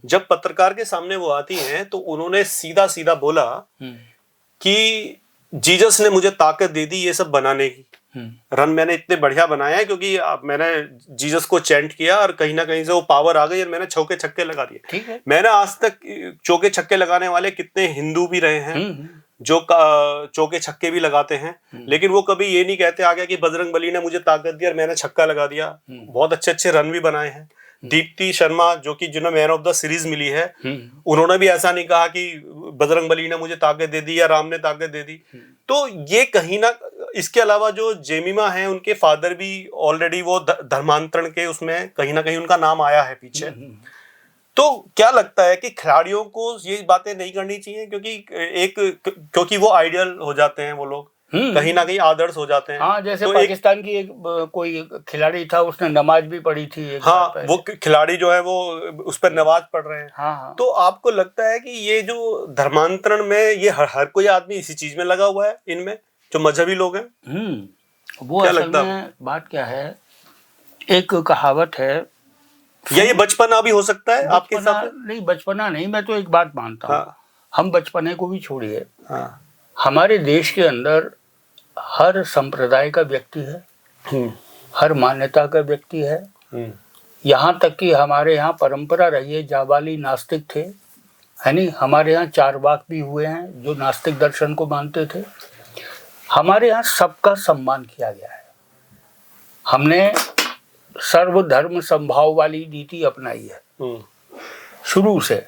जब पत्रकार के सामने वो आती हैं तो उन्होंने सीधा सीधा बोला कि जीसस ने मुझे ताकत दे दी ये सब बनाने की। रन मैंने इतने बढ़िया बनाया है क्योंकि मैंने जीसस को चैंट किया और कहीं ना कहीं से वो पावर आ गई और मैंने चौके छक्के लगा दिए। ठीक है। मैंने आज तक चौके छक्के लगाने वाले कितने हिंदू भी रहे हैं जो चौके छक्के भी लगाते हैं, लेकिन वो कभी ये नहीं कहते आगे कि बजरंग बली ने मुझे ताकत दी और मैंने छक्का लगा दिया। बहुत अच्छे अच्छे रन भी बनाए हैं। दीप्ति शर्मा जो कि जिन्हें मैन ऑफ द सीरीज मिली है, उन्होंने भी ऐसा नहीं कहा कि बजरंग बली ने मुझे ताकत दे दी या राम ने ताकत दे दी। तो ये कहीं ना इसके अलावा जो जेमिमा है उनके फादर भी ऑलरेडी वो धर्मांतरण के उसमें कहीं ना कहीं उनका नाम आया है पीछे। तो क्या लगता है कि खिलाड़ियों को ये बातें नहीं करनी चाहिए, क्योंकि वो आइडियल हो जाते हैं, वो लोग कहीं ना कहीं आदर्श हो जाते हैं। हाँ, जैसे तो पाकिस्तान की एक कोई खिलाड़ी था, उसने नमाज भी पढ़ी थी एक हाँ, बार वो खिलाड़ी जो है वो उस पर नमाज पढ़ रहे हैं। हाँ। तो आपको लगता है कि ये जो धर्मांतरण में ये हर कोई आदमी इसी चीज में लगा हुआ है, इनमें जो मजहबी लोग हैं? वो क्या असल लगता में बात क्या है, एक कहावत है, या ये बचपना भी हो सकता है आपके हिसाब से? नहीं, बचपना नहीं, मैं तो एक बात मानता हूँ। हाँ। हम बचपने को भी छोड़िए, हाँ। हमारे देश के अंदर हर संप्रदाय का व्यक्ति है, हर मान्यता का व्यक्ति है। यहाँ तक कि हमारे यहाँ परंपरा रही है, जाबाली नास्तिक थे, है नहीं, हमारे यहाँ चारवाक भी हुए हैं जो नास्तिक दर्शन को मानते थे। हमारे यहाँ सबका सम्मान किया गया है। हमने सर्वधर्म संभाव वाली नीति अपनाई है शुरू से।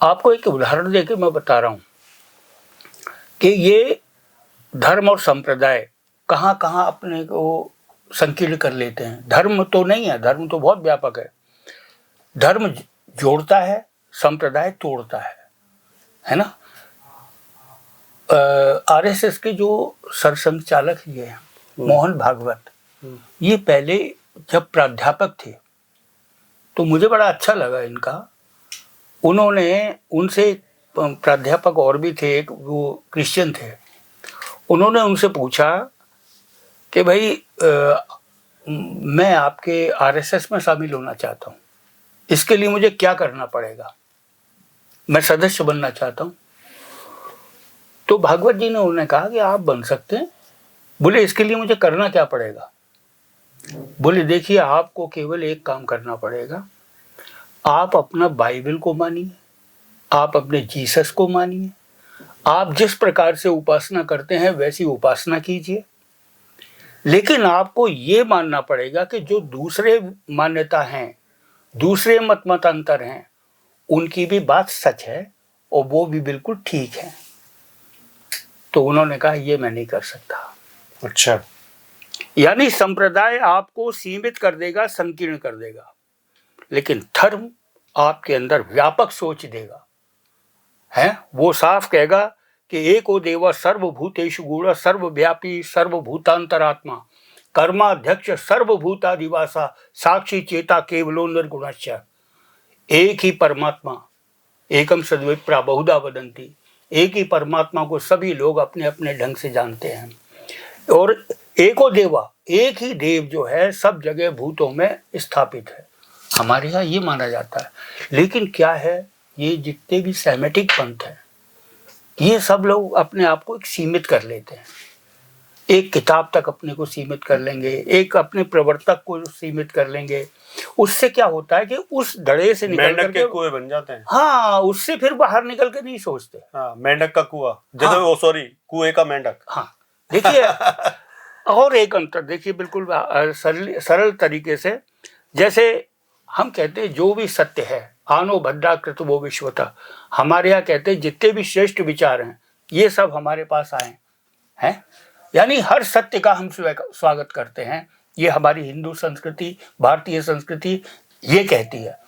आपको एक उदाहरण देके मैं बता रहा हूँ कि ये धर्म और संप्रदाय कहाँ कहाँ अपने को संकीर्ण कर लेते हैं। धर्म तो नहीं है, धर्म तो बहुत व्यापक है। धर्म जोड़ता है, संप्रदाय तोड़ता है ना। आरएसएस के जो सरसंघचालक ये हैं मोहन भागवत, ये पहले जब प्राध्यापक थे तो मुझे बड़ा अच्छा लगा इनका। उन्होंने उनसे, प्राध्यापक और भी थे, एक वो क्रिश्चियन थे, उन्होंने उनसे पूछा कि भाई मैं आपके आरएसएस में शामिल होना चाहता हूँ, इसके लिए मुझे क्या करना पड़ेगा, मैं सदस्य बनना चाहता हूँ। तो भागवत जी ने उन्हें कहा कि आप बन सकते हैं। बोले इसके लिए मुझे करना क्या पड़ेगा? बोले देखिए, आपको केवल एक काम करना पड़ेगा, आप अपना बाइबल को मानिए, आप अपने जीसस को मानिए, आप जिस प्रकार से उपासना करते हैं वैसी उपासना कीजिए, लेकिन आपको ये मानना पड़ेगा कि जो दूसरे मान्यता हैं, दूसरे मतांतर हैं, उनकी भी बात सच है और वो भी बिल्कुल ठीक है। तो उन्होंने कहा ये मैं नहीं कर सकता। अच्छा, यानी संप्रदाय आपको सीमित कर देगा, संकीर्ण कर देगा, लेकिन धर्म आपके अंदर व्यापक सोच देगा। है, वो साफ कहेगा कि एको देव सर्वभूतेषु गूढ़ सर्वव्यापी सर्वभूतांतरात्मा कर्माध्यक्ष सर्वभूतादिवासा साक्षी चेता केवलो निर्गुणश्च। एक ही परमात्मा, एकम सद्विप्रा बहुधा वदन्ति, एक ही परमात्मा को सभी लोग अपने अपने ढंग से जानते हैं। और एको देवा, एक ही देव जो है सब जगह भूतों में स्थापित है। हमारे यहाँ ये माना जाता है। लेकिन क्या है, ये जितने भी सेमेटिक पंथ हैं, ये सब लोग अपने आप को एक सीमित कर लेते हैं। एक किताब तक अपने को सीमित कर लेंगे, एक अपने प्रवर्तक को सीमित कर लेंगे। उससे क्या होता है कि उस धड़े से निकल करके कुएं बन जाते हैं। हाँ, उससे फिर बाहर निकल के नहीं सोचते। हाँ, मेंढक का कुआं, जैसे वो सॉरी कुएं का मेंढक। हाँ, देखिए और एक अंतर देखिए बिल्कुल सरल तरीके से, जैसे हम कहते हैं जो भी सत्य है आनो भद्रा कृत वो विश्वता, हमारे यहाँ कहते हैं जितने भी श्रेष्ठ विचार हैं ये सब हमारे पास आए हैं। यानी हर सत्य का हम स्वागत करते हैं। ये हमारी हिंदू संस्कृति, भारतीय संस्कृति ये कहती है।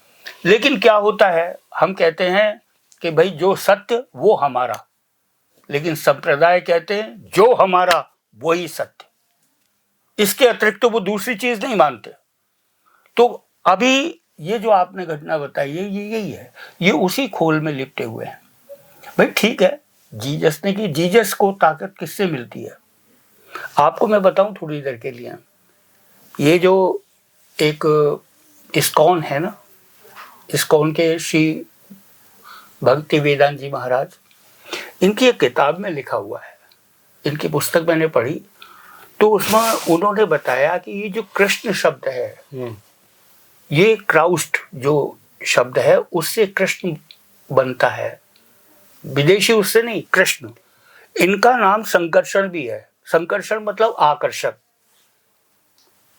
लेकिन क्या होता है, हम कहते हैं कि भाई जो सत्य वो हमारा, लेकिन संप्रदाय कहते हैं जो हमारा वही सत्य, इसके अतिरिक्त तो वो दूसरी चीज नहीं मानते। तो अभी ये जो आपने घटना बताई है ये यही है, ये उसी खोल में लिपटे हुए हैं। भाई ठीक है, जीसस ने की, जीसस को ताकत किससे मिलती है? आपको मैं बताऊं थोड़ी देर के लिए, ये जो एक इस्कॉन है ना, इस्कॉन के श्री भक्ति वेदांत जी महाराज, इनकी एक किताब में लिखा हुआ है, इनकी पुस्तक मैंने पढ़ी, तो उसमें उन्होंने बताया कि ये जो कृष्ण शब्द है, ये क्राउस्ट जो शब्द है उससे कृष्ण बनता है, विदेशी उससे नहीं, कृष्ण। इनका नाम संकर्षण भी है, संकर्षण मतलब आकर्षक।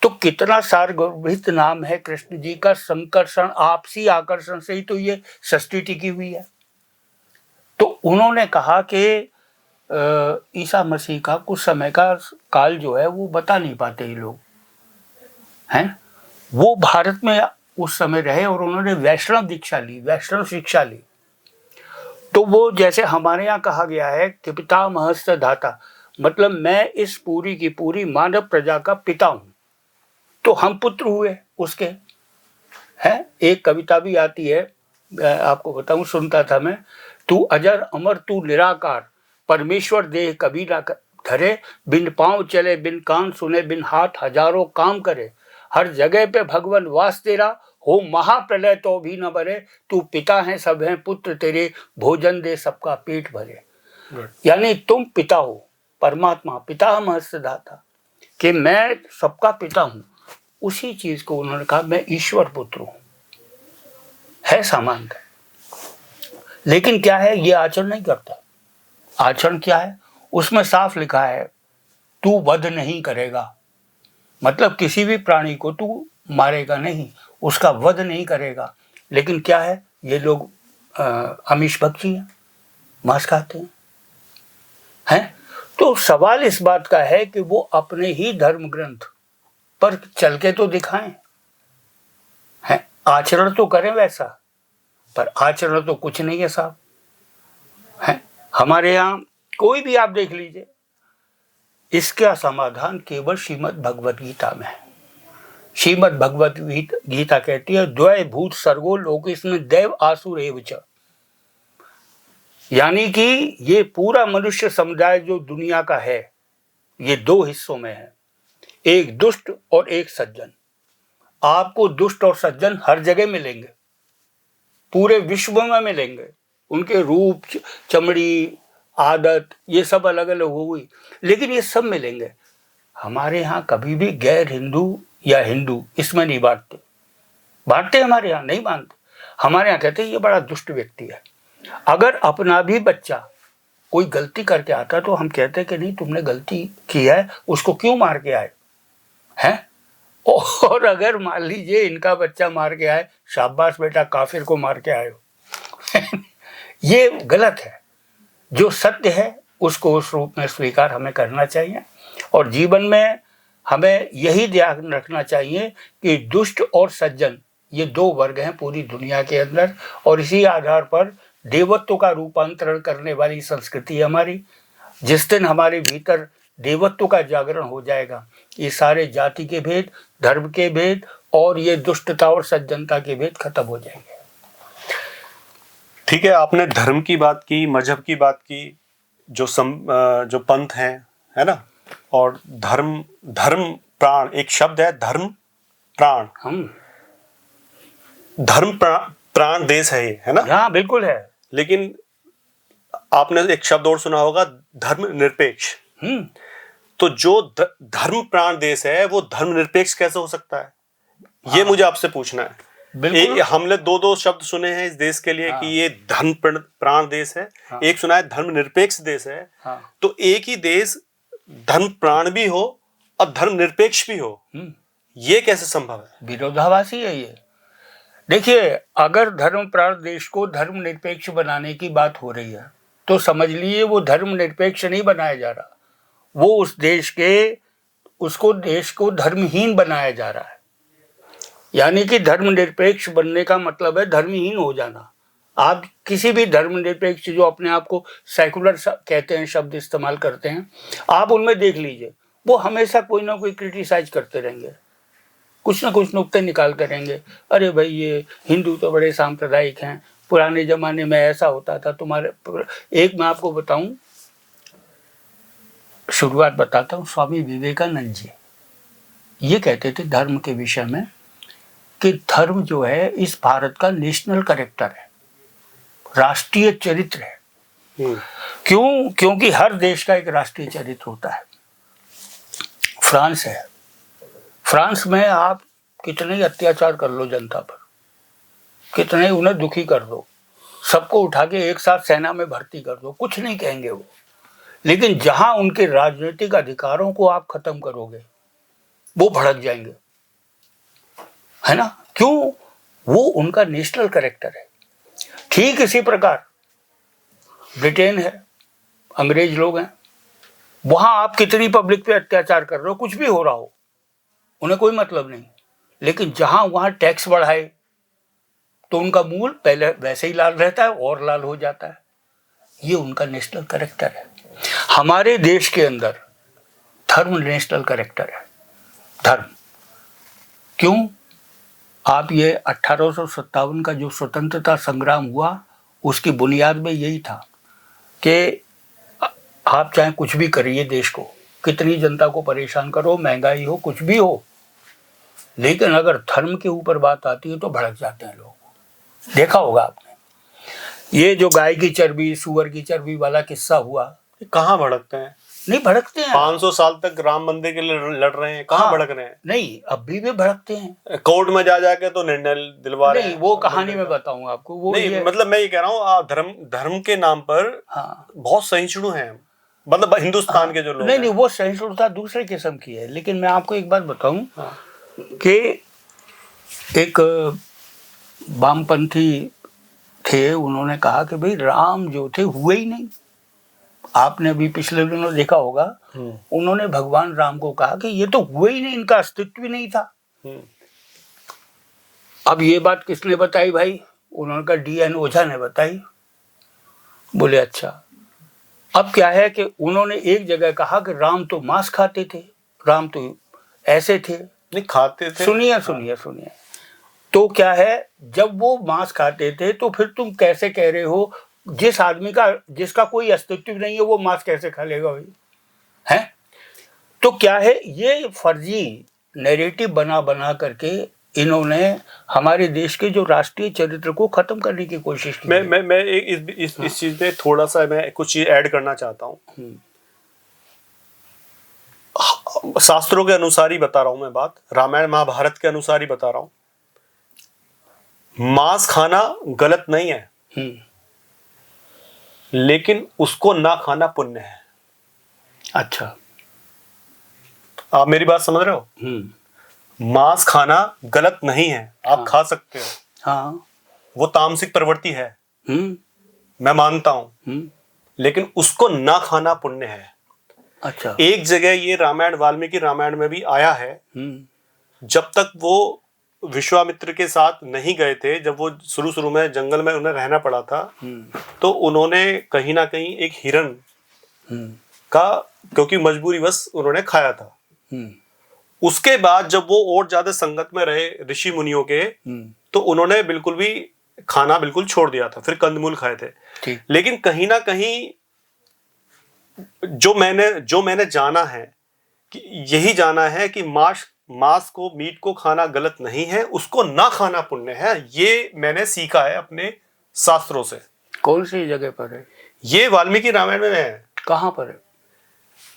तो कितना सारगर्भित नाम है कृष्ण जी का, संकर्षण, आपसी आकर्षण से ही तो ये सृष्टि टिकी हुई है। तो उन्होंने कहा कि ईसा मसीह का कुछ समय का काल जो है वो बता नहीं पाते ये लोग हैं। वो भारत में उस समय रहे और उन्होंने वैष्णव दीक्षा ली, वैष्णव शिक्षा ली। तो वो जैसे हमारे यहाँ कहा गया है कि पितामहस्य धाता, मतलब मैं इस पूरी की पूरी मानव प्रजा का पिता हूं, तो हम पुत्र हुए उसके हैं। एक कविता भी आती है, आपको बताऊं, सुनता था मैं, तू अजर अमर तू निराकार, परमेश्वर देह कभी ना धरे, बिन पांव चले बिन कान सुने बिन हाथ हजारों काम करे, हर जगह पे भगवान वास तेरा, हो महाप्रलय तो भी न भरे, तू पिता है सब है पुत्र तेरे, भोजन दे सबका पेट भरे। यानी तुम पिता हो, परमात्मा पितामहस्य धाता, कि मैं सबका पिता हूं। उसी चीज को उन्होंने कहा मैं ईश्वर पुत्र हूं, है सामान्य। लेकिन क्या है, ये आचरण नहीं करता। आचरण क्या है, उसमें साफ लिखा है तू वध नहीं करेगा, मतलब किसी भी प्राणी को तू मारेगा नहीं, उसका वध नहीं करेगा। लेकिन क्या है, ये लोग आमिष भक्षी हैं, मांस खाते हैं। तो सवाल इस बात का है कि वो अपने ही धर्म ग्रंथ पर चल के तो दिखाएं, हैं, आचरण तो करें वैसा, पर आचरण तो कुछ नहीं है साहब। है हमारे यहाँ कोई भी आप देख लीजिए, इसका समाधान केवल श्रीमद् भगवत गीता में है। श्रीमद् भगवत गीता कहती है द्वय भूत सर्गो लोकेस्मिन् दैव आसुर एव च, यानी कि ये पूरा मनुष्य समुदाय जो दुनिया का है, ये दो हिस्सों में है, एक दुष्ट और एक सज्जन। आपको दुष्ट और सज्जन हर जगह मिलेंगे, पूरे विश्व में मिलेंगे। उनके रूप, चमड़ी, आदत, ये सब अलग अलग होगी, लेकिन ये सब मिलेंगे। हमारे यहाँ कभी भी गैर हिंदू या हिंदू इसमें नहीं बांटते हमारे यहाँ नहीं मानते। हमारे यहाँ कहते हैं ये बड़ा दुष्ट व्यक्ति है। अगर अपना भी बच्चा कोई गलती करके आता तो हम कहते हैं कि नहीं, तुमने गलती की है, उसको क्यों मार के आए हैं। और अगर मान लीजिए इनका बच्चा मार के आए, शाबाश बेटा, काफिर को मार के आए हो। ये गलत है। जो सत्य है उसको उस रूप में स्वीकार हमें करना चाहिए, और जीवन में हमें यही ध्यान रखना चाहिए कि दुष्ट और सज्जन ये दो वर्ग हैं पूरी दुनिया के अंदर, और इसी आधार पर देवत्व का रूपांतरण करने वाली संस्कृति हमारी। जिस दिन हमारे भीतर देवत्व का जागरण हो जाएगा, ये सारे जाति के भेद, धर्म के भेद और ये दुष्टता और सज्जनता के भेद खत्म हो जाएंगे। ठीक है, आपने धर्म की बात की, मजहब की बात की, जो पंथ है ना, और धर्म प्राण, एक शब्द है धर्म प्राण। धर्म प्राण देश है ये, है ना? हाँ बिल्कुल है। लेकिन आपने एक शब्द और सुना होगा, धर्म निरपेक्ष। तो जो धर्म प्राण देश है वो धर्म निरपेक्ष कैसे हो सकता है? ये मुझे आपसे पूछना है। हमने दो शब्द सुने हैं इस देश के लिए कि ये धर्म प्राण देश है, एक सुना है धर्म निरपेक्ष देश है। तो एक ही देश धर्म प्राण भी हो और धर्म निरपेक्ष भी हो, ये कैसे संभव है? विरोधाभासी है ये। देखिए, अगर धर्म प्राण देश को धर्म निरपेक्ष बनाने की बात हो रही है तो समझ लीजिए वो धर्म निरपेक्ष नहीं बनाया जा रहा, वो उस देश को धर्महीन बनाया जा रहा है। यानी कि धर्म निरपेक्ष बनने का मतलब है धर्महीन हो जाना। आप किसी भी धर्म निरपेक्ष जो अपने आप को सेकुलर कहते हैं, शब्द इस्तेमाल करते हैं, आप उनमें देख लीजिए, वो हमेशा कोई ना कोई क्रिटिसाइज करते रहेंगे, कुछ ना कुछ नुक्ते निकालते रहेंगे। अरे भाई, ये हिंदू तो बड़े सांप्रदायिक हैं, पुराने जमाने में ऐसा होता था तुम्हारे। एक मैं आपको बताऊं, शुरुआत बताता हूं। स्वामी विवेकानंद जी ये कहते थे धर्म के विषय में कि धर्म जो है इस भारत का नेशनल कैरेक्टर है, राष्ट्रीय चरित्र है। क्यों? क्योंकि हर देश का एक राष्ट्रीय चरित्र होता है। फ्रांस है, फ्रांस में आप कितने अत्याचार कर लो जनता पर, कितने उन्हें दुखी कर दो, सबको उठा के एक साथ सेना में भर्ती कर दो, कुछ नहीं कहेंगे वो। लेकिन जहां उनके राजनीतिक अधिकारों को आप खत्म करोगे, वो भड़क जाएंगे, है ना? क्यों? वो उनका नेशनल कैरेक्टर है। ठीक इसी प्रकार ब्रिटेन है, अंग्रेज लोग हैं, वहां आप कितनी पब्लिक पे अत्याचार कर रहे हो, कुछ भी हो रहा हो, उन्हें कोई मतलब नहीं। लेकिन जहां वहां टैक्स बढ़ाए तो उनका मूल पहले वैसे ही लाल रहता है और लाल हो जाता है। ये उनका नेशनल कैरेक्टर है। हमारे देश के अंदर धर्म नेशनल कैरेक्टर है। धर्म क्यों? आप ये 1857 का जो स्वतंत्रता संग्राम हुआ, उसकी बुनियाद में यही था कि आप चाहे कुछ भी करिए, देश को कितनी जनता को परेशान करो, महंगाई हो, कुछ भी हो, लेकिन अगर धर्म के ऊपर बात आती है तो भड़क जाते हैं लोग। देखा होगा आपने, ये जो गाय की चर्बी सूअर की चर्बी वाला किस्सा हुआ, कहाँ भड़कते हैं? नहीं भड़कते हैं। 500 साल तक राम मंदिर के लिए लड़ रहे हैं, कहाँ भड़क रहे हैं? नहीं, अभी भी भड़कते हैं। कोर्ट में जा जाके तो निर्णय दिलवा रहे हैं। नहीं, वो कहानी मैं बताऊंगा आपको। वो नहीं, मतलब मैं ये कह रहा हूँ, धर्म के नाम पर बहुत सहिष्णु हैं, मतलब हिंदुस्तान के जो लोग नहीं, वो सहिष्णुता दूसरे किस्म की है। लेकिन मैं आपको एक बात बताऊं कि एक वामपंथी थे, उन्होंने कहा कि भाई राम जो थे हुए ही नहीं। आपने अभी पिछले दिनों देखा होगा, उन्होंने भगवान राम को कहा कि ये तो हुए ही नहीं, इनका अस्तित्व भी नहीं था। अब ये बात किसने बताई भाई? उन्होंने कहा D.N. ओझा ने बताई। बोले अच्छा। अब क्या है कि उन्होंने एक जगह कहा कि राम तो मांस खाते थे, राम तो ऐसे थे। नहीं खाते थे। सुनिए। तो क्या है, जब वो मांस खाते थे तो फिर तुम कैसे कह रहे हो, जिस आदमी का जिसका कोई अस्तित्व नहीं है वो मांस कैसे खा लेगा भाई? है तो क्या है, ये फर्जी नैरेटिव बना बना करके इन्होंने हमारे देश के जो राष्ट्रीय चरित्र को खत्म करने की कोशिश की। मैं इस चीज में थोड़ा सा मैं कुछ चीज ऐड करना चाहता हूँ। शास्त्रों के अनुसार ही बता रहा हूं मैं बात, रामायण महाभारत के अनुसार ही बता रहा हूं। मांस खाना गलत नहीं है, लेकिन उसको ना खाना पुण्य है। अच्छा, आप मेरी बात समझ रहे हो? मांस खाना गलत नहीं है, आप खा सकते हो। हाँ, वो तामसिक प्रवृत्ति है, मैं मानता हूं, लेकिन उसको ना खाना पुण्य है। अच्छा, एक जगह ये रामायण, वाल्मीकि रामायण में भी आया है, जब तक वो विश्वामित्र के साथ नहीं गए थे, जब वो शुरू में जंगल में उन्हें रहना पड़ा था, तो उन्होंने कहीं ना कहीं एक हिरन का, क्योंकि मजबूरीवश उन्होंने खाया था। उसके बाद जब वो और ज्यादा संगत में रहे ऋषि मुनियों के, तो उन्होंने बिल्कुल भी खाना बिल्कुल छोड़ दिया था, फिर कंदमूल खाए थे। लेकिन कहीं ना कहीं जो मैंने जाना है, कि यही जाना है कि मांस को, मीट को खाना गलत नहीं है, उसको ना खाना पुण्य है। ये मैंने सीखा है अपने शास्त्रों से। कौन सी जगह पर है ये? वाल्मीकि रामायण में है। कहाँ पर है?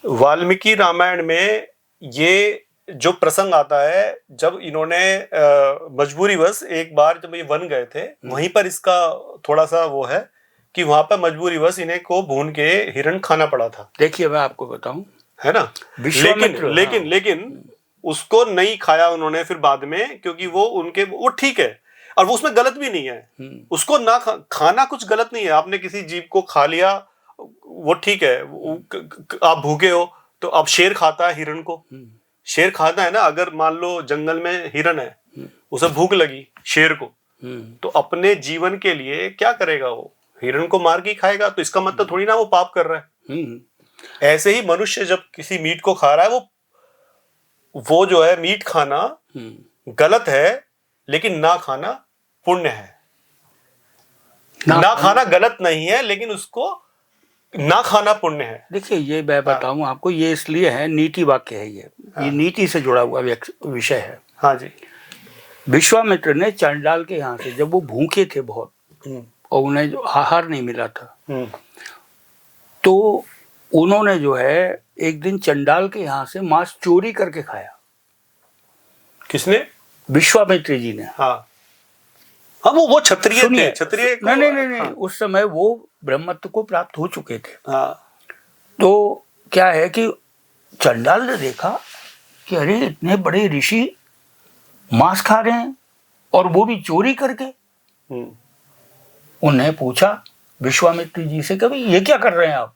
वाल्मीकि रामायण में ये जो प्रसंग आता है, जब इन्होंने मजबूरीवश एक बार जब ये वन गए थे, वहीं पर इसका थोड़ा सा वो है कि वहां पर मजबूरीवश इन्हें को भून के हिरण खाना पड़ा था। देखिए मैं आपको बताऊं, है ना, लेकिन उसको नहीं खाया उन्होंने फिर बाद में, क्योंकि वो ठीक है और वो उसमें गलत भी नहीं है। उसको ना खाना कुछ गलत नहीं है। आपने किसी जीव को खा लिया, वो ठीक है। आप भूखे हो तो अब शेर खाता है हिरण को, शेर खाता है ना। अगर मान लो जंगल में हिरण है, उसे भूख लगी शेर को, तो अपने जीवन के लिए क्या करेगा? वो हिरण को मार के खाएगा। तो इसका मतलब थोड़ी ना वो पाप कर रहा है। ऐसे ही मनुष्य जब किसी मीट को खा रहा है, वो जो है मीट खाना गलत है, लेकिन ना खाना पुण्य है। ना खाना गलत नहीं है, लेकिन उसको ना खाना पुण्य है। देखिए ये मैं बताऊं आपको, ये इसलिए है, नीति वाक्य है ये नीति से जुड़ा हुआ विषय है। हाँ जी। विश्वामित्र ने चंडाल के यहाँ से, जब वो भूखे थे बहुत और उन्हें जो आहार नहीं मिला था, तो उन्होंने जो है एक दिन चंडाल के यहाँ से मांस चोरी करके खाया। किसने? विश्वामित्र जी ने। हाँ, वो क्षत्रिय थे। क्षत्रिय नहीं, उस समय वो ब्रह्मत्व को प्राप्त हो चुके थे। हाँ। तो क्या है कि चंडाल ने देखा कि अरे इतने बड़े ऋषि मांस खा रहे हैं और वो भी चोरी करके। उन्हें पूछा विश्वामित्र जी से, कभी ये क्या कर रहे हैं आप?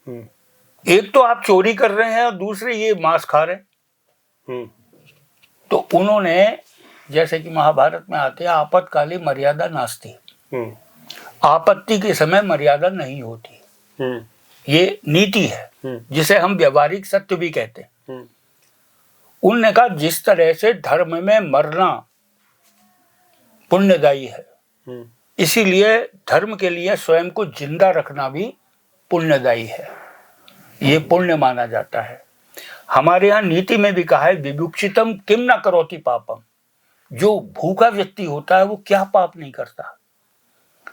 एक तो आप चोरी कर रहे हैं और दूसरे ये मांस खा रहे हैं। तो उन्होंने, जैसे कि महाभारत में आते हैं, आपत्काली मर्यादा नास्ति, आपत्ति के समय मर्यादा नहीं होती, ये नीति है जिसे हम व्यवहारिक सत्य भी कहते हैं। उन्होंने कहा जिस तरह से धर्म में मरना पुण्यदायी है, इसीलिए धर्म के लिए स्वयं को जिंदा रखना भी पुण्यदायी है, ये पुण्य माना जाता है। हमारे यहाँ नीति में भी कहा है विभुक्षितम किम न करोति पापम, जो भूखा व्यक्ति होता है वो क्या पाप नहीं करता।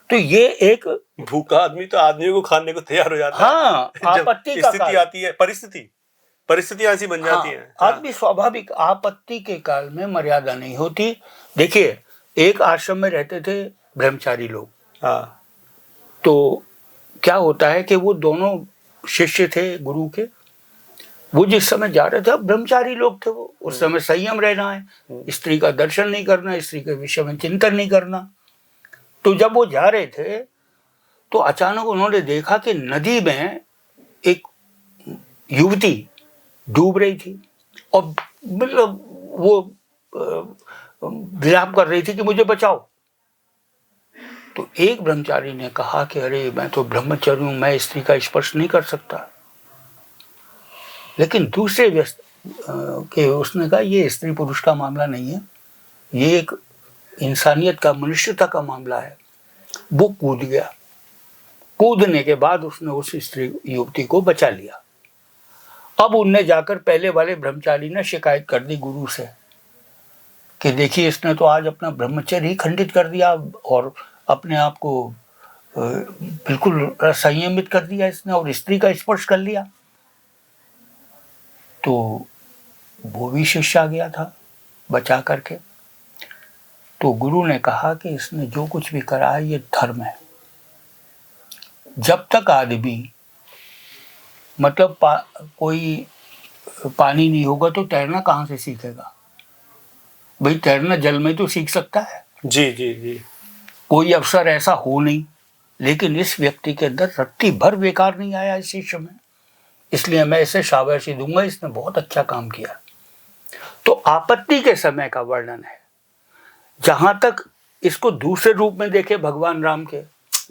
तो ये एक भूखा आदमी तो आदमी को खाने को तैयार हो जाता है। हाँ, आपत्ति का स्थिति आती है, परिस्थिति ऐसी बन जाती है। आदमी स्वाभाविक, आपत्ति के काल में मर्यादा नहीं होती। देखिए, एक आश्रम में रहते थे ब्रह्मचारी लोग। तो क्या होता है कि वो दोनों शिष्य थे गुरु के, वो जिस समय जा रहे थे, अब ब्रह्मचारी लोग थे वो, उस समय संयम रहना है, स्त्री का दर्शन नहीं करना, स्त्री के विषय में चिंतन नहीं करना। तो जब वो जा रहे थे तो अचानक उन्होंने देखा कि नदी में एक युवती डूब रही थी और मतलब वो विलाप कर रही थी कि मुझे बचाओ। तो एक ब्रह्मचारी ने कहा कि अरे मैं तो ब्रह्मचारी हूं, मैं स्त्री का स्पर्श नहीं कर सकता। लेकिन दूसरे व्यस्त के उसने कहा ये स्त्री पुरुष का मामला नहीं है, ये एक इंसानियत का, मनुष्यता का मामला है। वो कूद गया। कूदने के बाद उसने उस स्त्री युवती को बचा लिया। अब उनने जाकर पहले वाले ब्रह्मचारी ने शिकायत कर दी गुरु से कि देखिए इसने तो आज अपना ब्रह्मचर्य ही खंडित कर दिया और अपने आप को बिल्कुल संयमित कर दिया इसने और स्त्री का स्पर्श कर लिया। तो वो भी शिष्य आ गया था बचा करके। तो गुरु ने कहा कि इसने जो कुछ भी करा है ये धर्म है। जब तक आदमी मतलब कोई पानी नहीं होगा तो तैरना कहाँ से सीखेगा भाई? तैरना जल में तो सीख सकता है। जी जी जी। कोई अवसर ऐसा हो नहीं, लेकिन इस व्यक्ति के अंदर रत्ती भर बेकार नहीं आया इस शिष्य में, इसलिए मैं इसे शाबाशी दूंगा, इसने बहुत अच्छा काम किया। तो आपत्ति के समय का वर्णन है। जहां तक इसको दूसरे रूप में देखे भगवान राम के,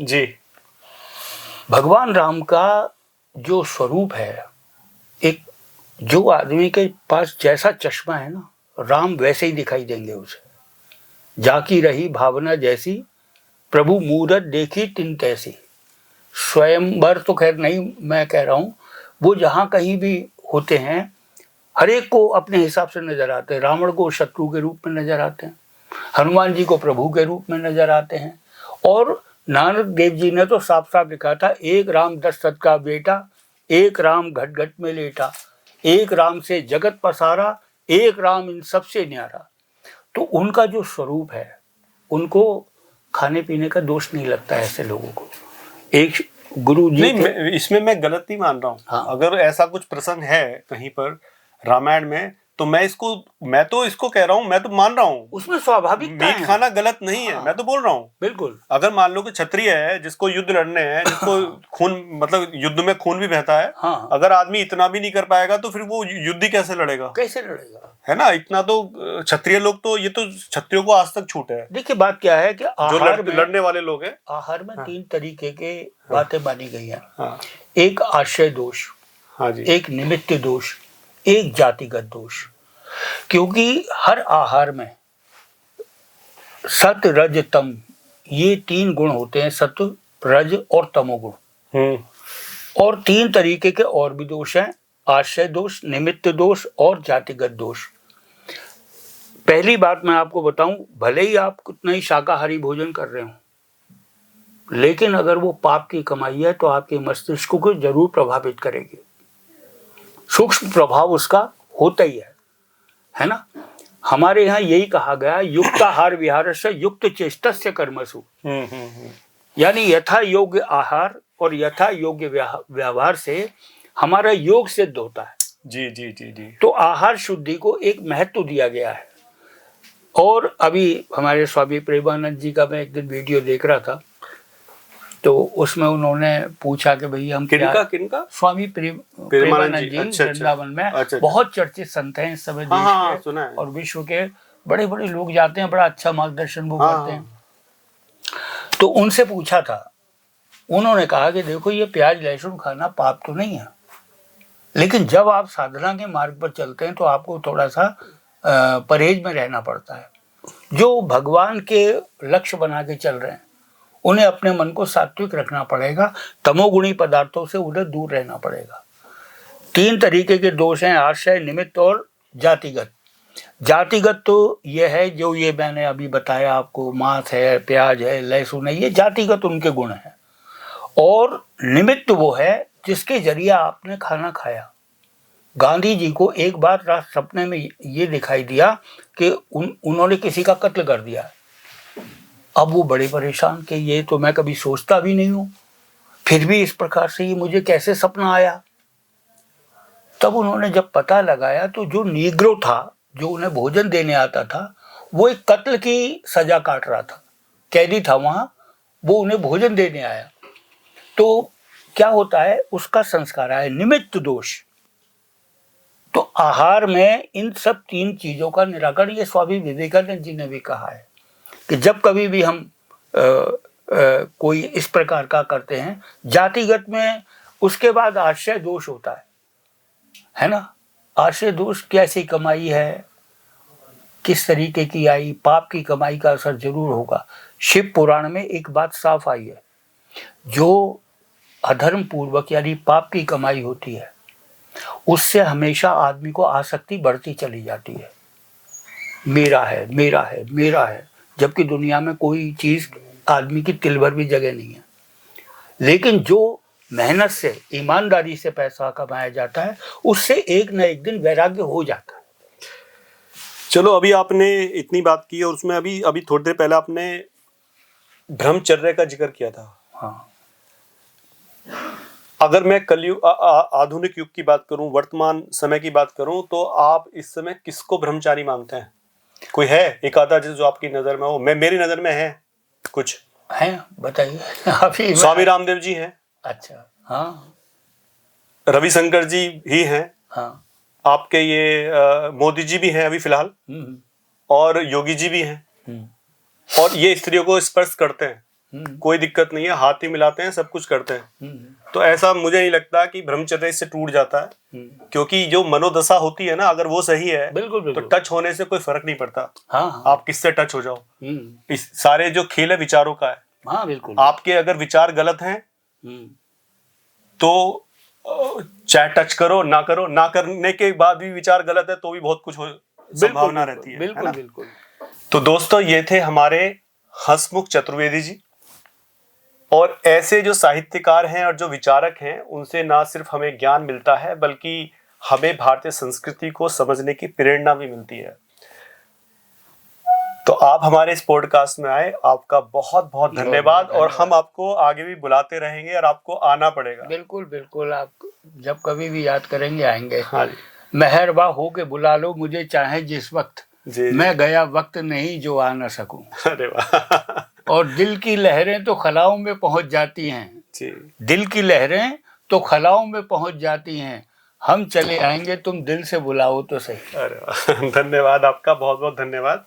जी, भगवान राम का जो स्वरूप है, एक जो आदमी के पास जैसा चश्मा है ना, राम वैसे ही दिखाई देंगे उसे। जाकी रही भावना जैसी, प्रभु मूरत देखी तिन तैसी। स्वयंवर तो खैर नहीं मैं कह रहा हूं, वो जहां कहीं भी होते हैं हर एक को अपने हिसाब से नजर आते हैं। रावण को शत्रु के रूप में नजर आते हैं, हनुमान जी को प्रभु के रूप में नजर आते हैं। और नानक देव जी ने तो साफ साफ लिखा था, एक राम दशरथ का बेटा, एक राम घट घट में लेटा, एक राम से जगत पसारा, एक राम इन सबसे न्यारा। तो उनका जो स्वरूप है, उनको खाने पीने का दोष नहीं लगता है ऐसे लोगों को। एक गुरु जी नहीं, इसमें मैं गलत नहीं मान रहा हूँ। हाँ। अगर ऐसा कुछ प्रसंग है कहीं पर रामायण में तो मैं तो इसको कह रहा हूँ, मैं तो मान रहा हूँ उसमें स्वाभाविक मीट खाना गलत नहीं है। हाँ। मैं तो बोल रहा हूँ बिल्कुल। अगर मान लो कि क्षत्रिय है जिसको युद्ध लड़ने हैं, जिसको खून मतलब युद्ध में खून भी बहता है, हाँ। अगर आदमी इतना भी नहीं कर पाएगा तो फिर वो युद्ध ही कैसे लड़ेगा? कैसे लड़ेगा? है ना, इतना तो क्षत्रिय लोग तो, ये तो क्षत्रियों को आज तक छूट है। देखिए बात क्या है कि जो लड़ने वाले लोग हैं, आहार में 3 तरीके के बातें मानी गई हैं। हाँ। एक आश्रय दोष, हाँ जी, एक निमित्त दोष, एक जातिगत दोष। क्योंकि हर आहार में सत रज तम, ये 3 गुण होते हैं, सत्व रज और तमोगुण। और 3 तरीके के और भी दोष हैं, आश्रय दोष, निमित्त दोष और जातिगत दोष। पहली बात मैं आपको बताऊं, भले ही आप कितना ही शाकाहारी भोजन कर रहे हो, लेकिन अगर वो पाप की कमाई है तो आपके मस्तिष्क को जरूर प्रभावित करेगी। सूक्ष्म प्रभाव उसका होता ही है ना। हमारे यहाँ यही कहा गया, युक्ताहार विहारस्य युक्त चेष्टस्य कर्मसु। यानी यथा योग्य आहार और यथा योग्य व्यवहार से हमारा योग सिद्ध होता है। जी जी जी जी। तो आहार शुद्धि को एक महत्व दिया गया है। और अभी हमारे स्वामी प्रेमानंद जी का मैं एक दिन वीडियो देख रहा था, तो उसमें उन्होंने पूछा कि भई हम किनका किनका स्वामी प्रेमानंद जी अच्छा, वृंदावन में अच्छा। बहुत चर्चित संत हैं इस समय देश हाँ, के सुना है। और विश्व के बड़े बड़े लोग जाते हैं, बड़ा अच्छा मार्गदर्शन वो करते हैं। तो उनसे पूछा था, उन्होंने कहा कि देखो ये प्याज लहसुन खाना पाप तो नहीं है, लेकिन जब आप साधना के मार्ग पर चलते हैं तो आपको थोड़ा सा परहेज में रहना पड़ता है। जो भगवान के लक्ष्य बना के चल रहे हैं उन्हें अपने मन को सात्विक रखना पड़ेगा, तमोगुणी पदार्थों से उन्हें दूर रहना पड़ेगा। 3 तरीके के दोष हैं, आश्रय, निमित्त और जातिगत। जातिगत तो यह है जो ये मैंने अभी बताया आपको, मांस है, प्याज है, लहसुन है, ये जातिगत उनके गुण हैं। और निमित्त वो है जिसके जरिए आपने खाना खाया। गांधी जी को एक बार रात सपने में ये दिखाई दिया कि उन्होंने किसी का कत्ल कर दिया। अब वो बड़े परेशान कि ये तो मैं कभी सोचता भी नहीं हूँ, फिर भी इस प्रकार से ये मुझे कैसे सपना आया। तब उन्होंने जब पता लगाया तो जो नीग्रो था, जो उन्हें भोजन देने आता था, वो एक कत्ल की सजा काट रहा था, कैदी था वहां, वो उन्हें भोजन देने आया। तो क्या होता है, उसका संस्कार है निमित्त दोष। तो आहार में इन सब 3 चीजों का निराकरण, ये स्वामी विवेकानंद जी ने भी कहा है कि जब कभी भी हम कोई इस प्रकार का करते हैं, जातिगत में उसके बाद आश्रय दोष होता है ना। आश्रय दोष कैसी कमाई है, किस तरीके की आई, पाप की कमाई का असर जरूर होगा। शिव पुराण में एक बात साफ आई है, जो अधर्म पूर्वक यानी पाप की कमाई होती है उससे हमेशा आदमी को आसक्ति बढ़ती चली जाती है। मेरा है, मेरा है, मेरा है, जबकि दुनिया में कोई चीज आदमी की तिल भर भी जगह नहीं है। लेकिन जो मेहनत से, ईमानदारी से पैसा कमाया जाता है, उससे एक न एक दिन वैराग्य हो जाता है। चलो, अभी आपने इतनी बात की और उसमें अभी थोड़ी देर पहले आपने ब्रह्मचर्य का जिक्र किया था। हाँ। अगर मैं कलयुग आधुनिक युग की बात करूं, वर्तमान समय की बात करूं, तो आप इस समय किसको ब्रह्मचारी मानते हैं? कोई है एक आधा जो आपकी नजर में हो? मेरी नजर में है कुछ है, बताइए। स्वामी रामदेव जी हैं। अच्छा, हाँ। रविशंकर जी ही हैं। हाँ। आपके ये मोदी जी भी हैं अभी फिलहाल, और योगी जी भी हैं। और ये स्त्रियों को स्पर्श करते हैं, कोई दिक्कत नहीं है, हाथ ही मिलाते हैं, सब कुछ करते हैं। तो ऐसा मुझे नहीं लगता कि ब्रह्मचर्य इससे टूट जाता है, क्योंकि जो मनोदशा होती है ना, अगर वो सही है, बिल्कुल, तो टच होने से कोई फर्क नहीं पड़ता। हाँ। आप किससे टच हो जाओ, इस सारे जो खेल है विचारों का है। हाँ, बिल्कुल। आपके अगर विचार गलत हैं तो चाहे टच करो ना करो, ना करने के बाद भी विचार गलत है तो भी बहुत कुछ संभावना रहती है। बिल्कुल, बिल्कुल। तो दोस्तों, ये थे हमारे हंसमुख चतुर्वेदी जी। और ऐसे जो साहित्यकार हैं और जो विचारक हैं, उनसे ना सिर्फ हमें ज्ञान मिलता है, बल्कि हमें भारतीय संस्कृति को समझने की प्रेरणा भी मिलती है। तो आप हमारे इस पॉडकास्ट में आए, आपका बहुत बहुत धन्यवाद। और हम आपको आगे भी बुलाते रहेंगे और आपको आना पड़ेगा। बिल्कुल, बिल्कुल। आप जब कभी भी याद करेंगे आएंगे। हाँ जी। मेहरबा हो के बुला लो मुझे चाहे जिस वक्त, मैं गया वक्त नहीं जो आ न सकूं। अरे वाह। और दिल की लहरें तो खलाओं में पहुंच जाती हैं जी। दिल की लहरें तो खलाओं में पहुंच जाती हैं, हम चले आएंगे, तुम दिल से बुलाओ तो सही। अरे वाह, धन्यवाद आपका, बहुत बहुत धन्यवाद।